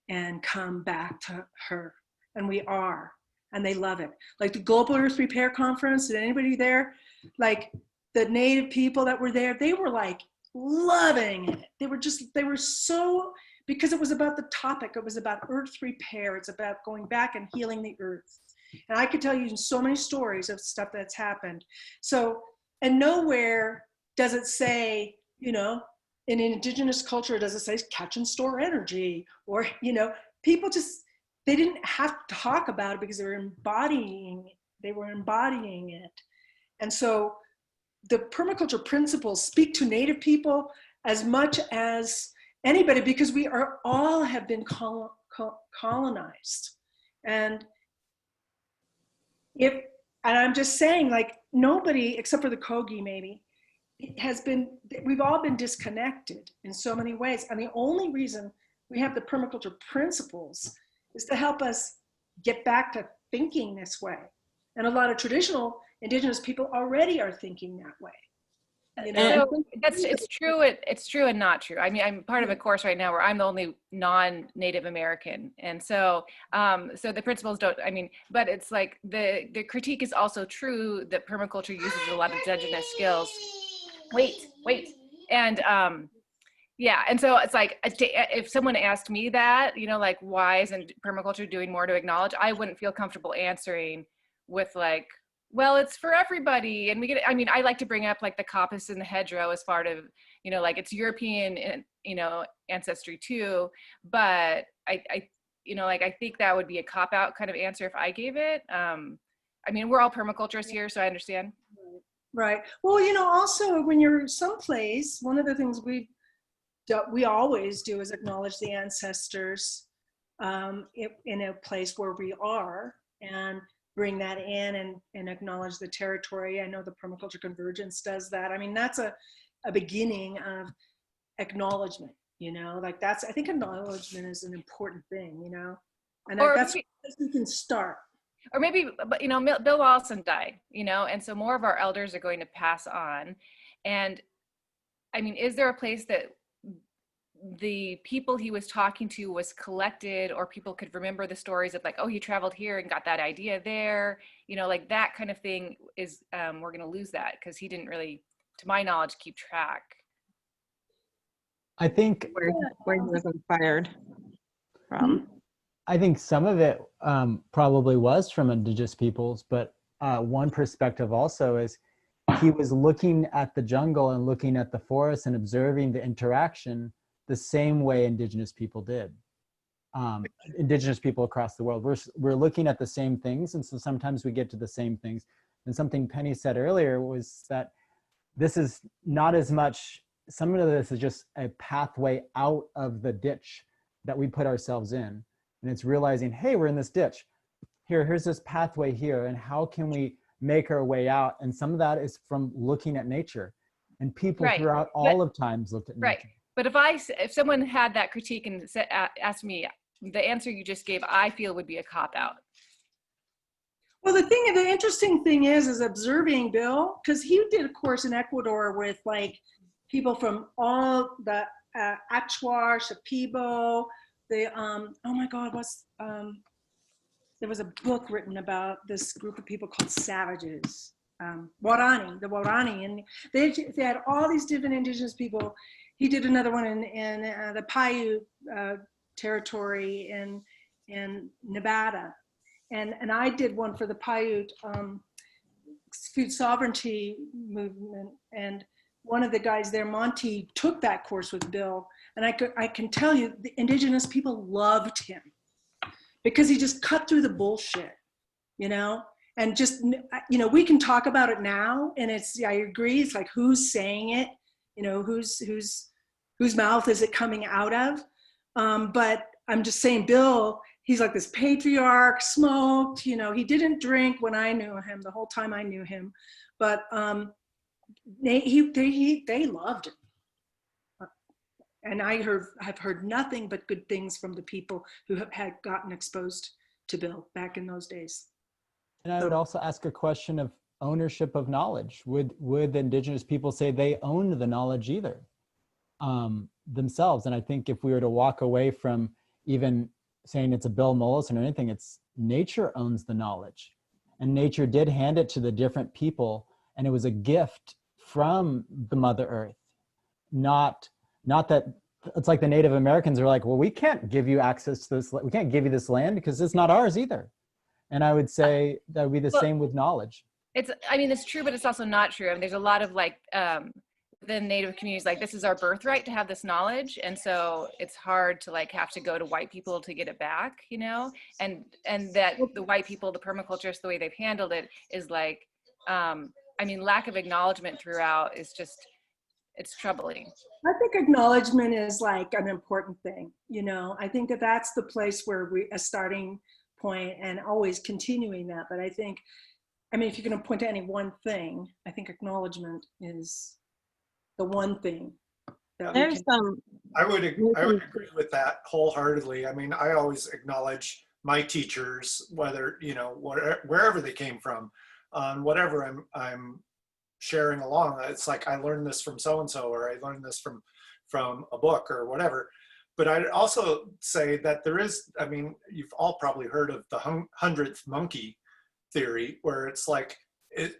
and come back to her. And we are, and they love it. Like the Global Earth Repair Conference, did anybody there? Like the Native people that were there, they were like loving it. They were so, because it was about the topic, it was about earth repair. It's about going back and healing the earth. And I could tell you so many stories of stuff that's happened. So, and nowhere does it say, you know, in indigenous culture, does it say catch and store energy? Or, you know, people just, they didn't have to talk about it because they were embodying it. And so the permaculture principles speak to Native people as much as anybody, because we are all have been colonized. And I'm just saying, like, nobody except for the Kogi maybe we've all been disconnected in so many ways. And the only reason we have the permaculture principles is to help us get back to thinking this way. And a lot of traditional indigenous people already are thinking that way. You know? So it's true. It's true and not true. I mean, I'm part of a course right now where I'm the only non-Native American, and so so the principles don't. I mean, but it's like the critique is also true that permaculture uses a lot of indigenous skills. Wait, and yeah, and so it's like if someone asked me that, you know, like why isn't permaculture doing more to acknowledge? I wouldn't feel comfortable answering with like, well, it's for everybody. And we get, I mean, I like to bring up like the coppice and the hedgerow as part of, you know, like it's European, you know, ancestry too. But I you know, like I think that would be a cop-out kind of answer if I gave it. I mean, we're all permaculturists here, so I understand. Right. Well, you know, also when you're someplace, one of the things we always do is acknowledge the ancestors in a place where we are, and bring that in and acknowledge the territory. I know the Permaculture Convergence does that. I mean, that's a beginning of acknowledgement, you know, like that's, I think acknowledgement is an important thing, you know, and that's where we can start. Or maybe, but you know, Bill Mollison died, you know, and so more of our elders are going to pass on. And I mean, is there a place that the people he was talking to was collected, or people could remember the stories of like, oh, he traveled here and got that idea there, you know, like that kind of thing is, we're going to lose that because he didn't really, to my knowledge, keep track. I think Where he was inspired from. I think some of it probably was from indigenous peoples, but one perspective also is he was looking at the jungle and looking at the forest and observing the interaction the same way indigenous people did. Indigenous people across the world, we're looking at the same things, and so sometimes we get to the same things. And something Penny said earlier was that this is not as much, some of this is just a pathway out of the ditch that we put ourselves in. And it's realizing, hey, we're in this ditch. Here's this pathway here, and how can we make our way out? And some of that is from looking at nature. And people throughout all of times looked at nature. Right. But if someone had that critique and asked me, the answer you just gave, I feel would be a cop-out. Well, the interesting thing is observing Bill, because he did a course in Ecuador with like people from all the Achuar, Shipibo, the oh my God, there was a book written about this group of people called savages, Warani, the Warani, and they had all these different indigenous people. He did another one in the Paiute territory in Nevada. And I did one for the Paiute food sovereignty movement. And one of the guys there, Monty, took that course with Bill. And I can tell you, the indigenous people loved him because he just cut through the bullshit, you know? And just, you know, we can talk about it now, and it's, I agree, it's like, who's saying it? You know, whose mouth is it coming out of? But I'm just saying, Bill, he's like this patriarch, smoked, you know, he didn't drink when I knew him, the whole time I knew him, but they loved him. And I've heard nothing but good things from the people who had gotten exposed to Bill back in those days. And I would also ask a question of ownership of knowledge. Would the indigenous people say they owned the knowledge either themselves? And I think if we were to walk away from even saying it's a Bill Mollison or anything, it's nature owns the knowledge. And nature did hand it to the different people, and it was a gift from the Mother Earth. Not that it's like the Native Americans are like, well, we can't give you access to this, we can't give you this land because it's not ours either. And I would say that would be the same with knowledge. I mean, it's true, but it's also not true. I mean, there's a lot of like, the Native communities, like, this is our birthright to have this knowledge. And so it's hard to like have to go to white people to get it back, you know? And that the white people, the permaculturists, the way they've handled it is like, I mean, lack of acknowledgement throughout is just, it's troubling. I think acknowledgement is like an important thing, you know? I think that that's the place where a starting point, and always continuing that. But I think, I mean, if you're going to point to any one thing, I think acknowledgement is the one thing. There's some. I would agree with that wholeheartedly. I mean, I always acknowledge my teachers, whether, you know, wherever they came from, whatever I'm sharing along. It's like, I learned this from so-and-so, or I learned this from a book or whatever. But I'd also say that there is, I mean, you've all probably heard of the 100th monkey theory, where it's like,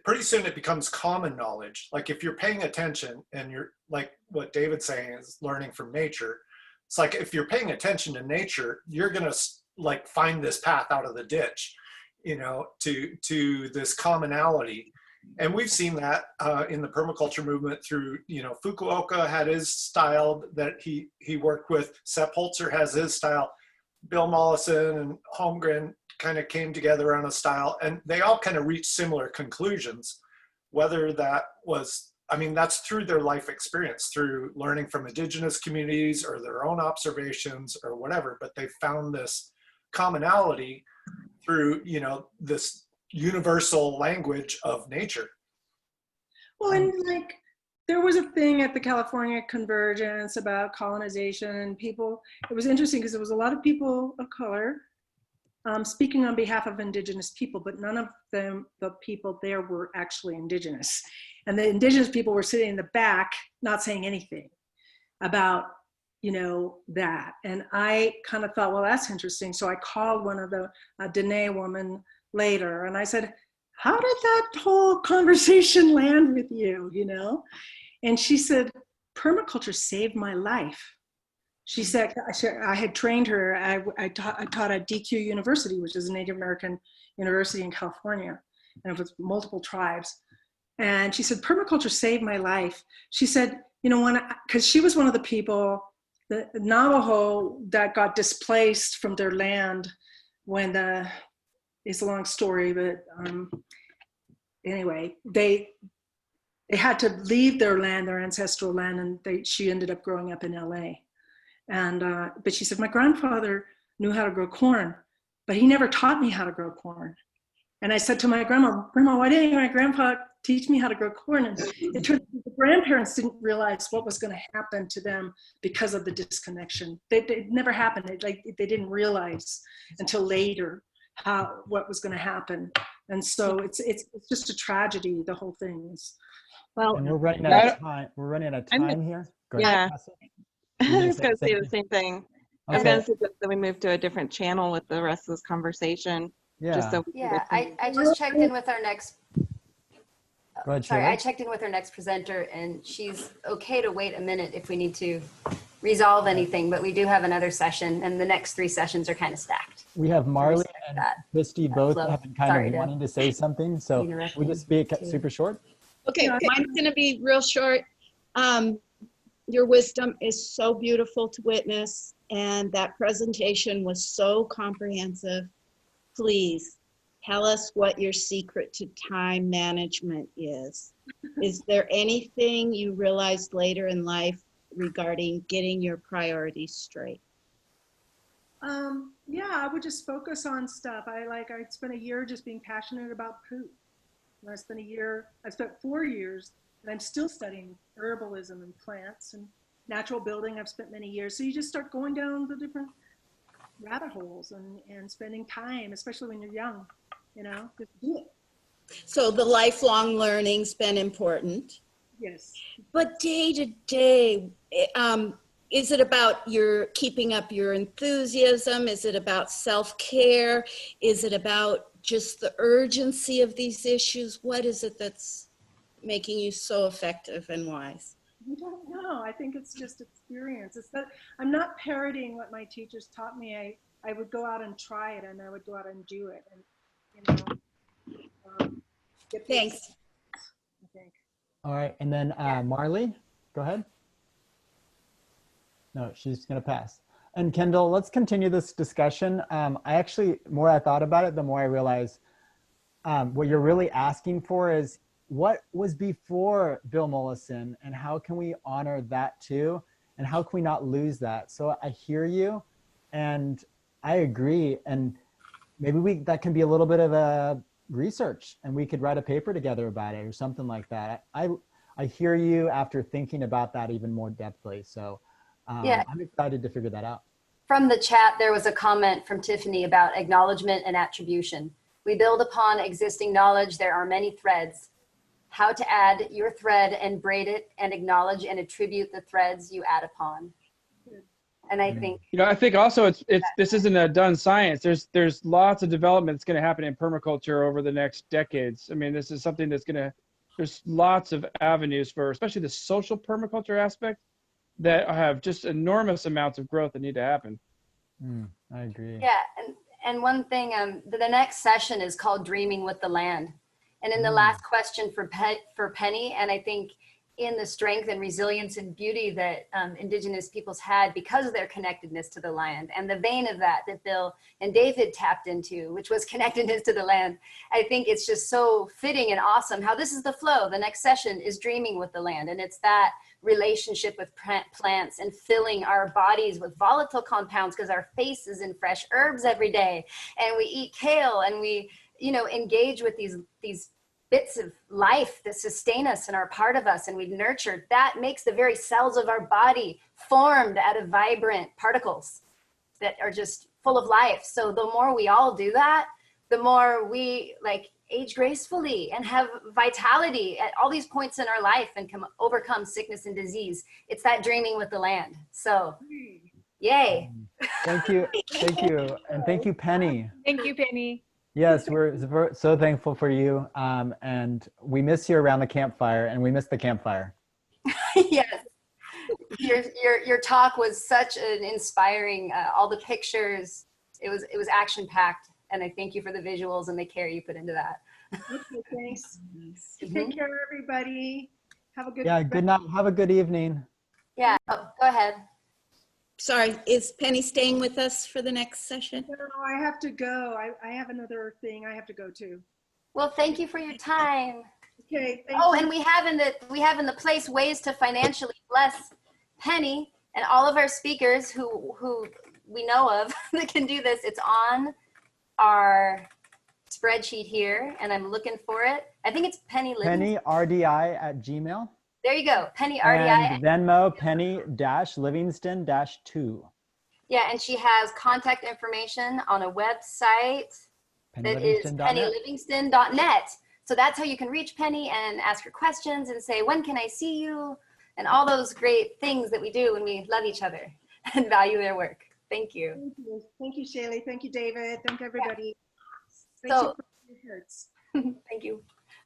pretty soon it becomes common knowledge. Like if you're paying attention, and you're like what David's saying is learning from nature. It's like, if you're paying attention to nature, you're going to like find this path out of the ditch, you know, to this commonality. And we've seen that in the permaculture movement through, you know, Fukuoka had his style that he worked with. Sepp Holzer has his style. Bill Mollison and Holmgren kind of came together on a style, and they all kind of reached similar conclusions. Whether that was, I mean, that's through their life experience, through learning from indigenous communities or their own observations or whatever, but they found this commonality through, you know, this universal language of nature. Well, and like, there was a thing at the California Convergence about colonization, and people, it was interesting because there was a lot of people of color speaking on behalf of Indigenous people, but none of them, the people there, were actually Indigenous. And the Indigenous people were sitting in the back, not saying anything about, you know, that. And I kind of thought, well, that's interesting. So I called one of the Dene woman later, and I said, how did that whole conversation land with you, you know? And she said, permaculture saved my life. She said, I had trained her, I taught at DQ University, which is a Native American university in California, and with multiple tribes. And she said, permaculture saved my life. She said, you know, because she was one of the people, the Navajo, that got displaced from their land when it's a long story, but anyway, they had to leave their land, their ancestral land, and she ended up growing up in LA. And, but she said, my grandfather knew how to grow corn, but he never taught me how to grow corn. And I said to my grandma, why didn't my grandpa teach me how to grow corn? And it turned out the grandparents didn't realize what was going to happen to them because of the disconnection. It never happened. They didn't realize until later what was going to happen. And so it's just a tragedy, the whole thing is. Well, and we're running out of time. We're running out of time here. Go ahead, I was going to say the same thing. Okay. I was going to suggest that we move to a different channel with the rest of this conversation. Yeah. Just so I just checked in with our next. Go ahead, Sorry, Sheila. I checked in with our next presenter, and she's okay to wait a minute if we need to resolve anything. But we do have another session, and the next 3 sessions are kind of stacked. We have Marley and Christy both flow. have been kind of wanting to say something, so we just speak super short. Okay, mine's going to be real short. Your wisdom is so beautiful to witness, and that presentation was so comprehensive. Please tell us what your secret to time management is. Is there anything you realized later in life regarding getting your priorities straight? Yeah, I would just focus on stuff. I spent a year just being passionate about poop. And I spent 4 years, and I'm still studying herbalism and plants and natural building. I've spent many years. So you just start going down the different rabbit holes and spending time, especially when you're young, you know, just do it. So the lifelong learning's been important. Yes. But day to day, is it about your keeping up your enthusiasm? Is it about self-care? Is it about just the urgency of these issues? What is it that's making you so effective and wise? I don't know. I think it's just experience. It's that I'm not parroting what my teachers taught me. I would go out and try it, and I would go out and do it. And, you know, thanks. I think. All right, and then Marley, go ahead. No, she's going to pass. And Kendall, let's continue this discussion. The more I thought about it, the more I realized what you're really asking for is what was before Bill Mollison, and how can we honor that too? And how can we not lose that? So I hear you, and I agree. And maybe that can be a little bit of a research, and we could write a paper together about it or something like that. I hear you after thinking about that even more depthly. So I'm excited to figure that out. From the chat, there was a comment from Tiffany about acknowledgement and attribution. We build upon existing knowledge. There are many threads. How to add your thread and braid it, and acknowledge and attribute the threads you add upon. And I think, you know, I think also this isn't a done science. There's lots of development that's going to happen in permaculture over the next decades. I mean, this is something that's there's lots of avenues for, especially the social permaculture aspect, that have just enormous amounts of growth that need to happen. I agree. Yeah, and one thing, the next session is called Dreaming with the Land. And in the last question for Penny, and I think in the strength and resilience and beauty that Indigenous peoples had because of their connectedness to the land, and the vein of that Bill and David tapped into, which was connectedness to the land. I think it's just so fitting and awesome how this is the flow. The next session is Dreaming with the Land, and it's that relationship with plants and filling our bodies with volatile compounds because our face is in fresh herbs every day, and we eat kale, and we engage with these bits of life that sustain us and are part of us, and we've nurtured. That makes the very cells of our body formed out of vibrant particles that are just full of life. So the more we all do that, the more we like age gracefully and have vitality at all these points in our life and can overcome sickness and disease. It's that dreaming with the land. So yay. Thank you. Thank you. And thank you, Penny. Thank you, Penny. Yes, we're so thankful for you. And we miss you around the campfire, and we miss the campfire. Yes. Your talk was such an inspiring, all the pictures, it was action packed. And I thank you for the visuals and the care you put into that. Okay, thanks. Take care, everybody. Have a good Good night. Have a good evening. Yeah, go ahead. Sorry, is Penny staying with us for the next session? No, I have to go. I have another thing I have to go to. Well, thank you for your time. Okay. And we have in the place ways to financially bless Penny and all of our speakers who we know of that can do this. It's on our spreadsheet here, and I'm looking for it. I think it's Penny Livingston. PennyRDI@gmail. There you go, Penny RDI. And Venmo Penny-Livingston-2. Yeah, and she has contact information on a website that is pennylivingston.net. So that's how you can reach Penny and ask her questions and say, when can I see you? And all those great things that we do when we love each other and value their work. Thank you. Thank you, Shaylee. Thank you, David. Thank you, everybody. So, Thank you for your hearts. Thank you.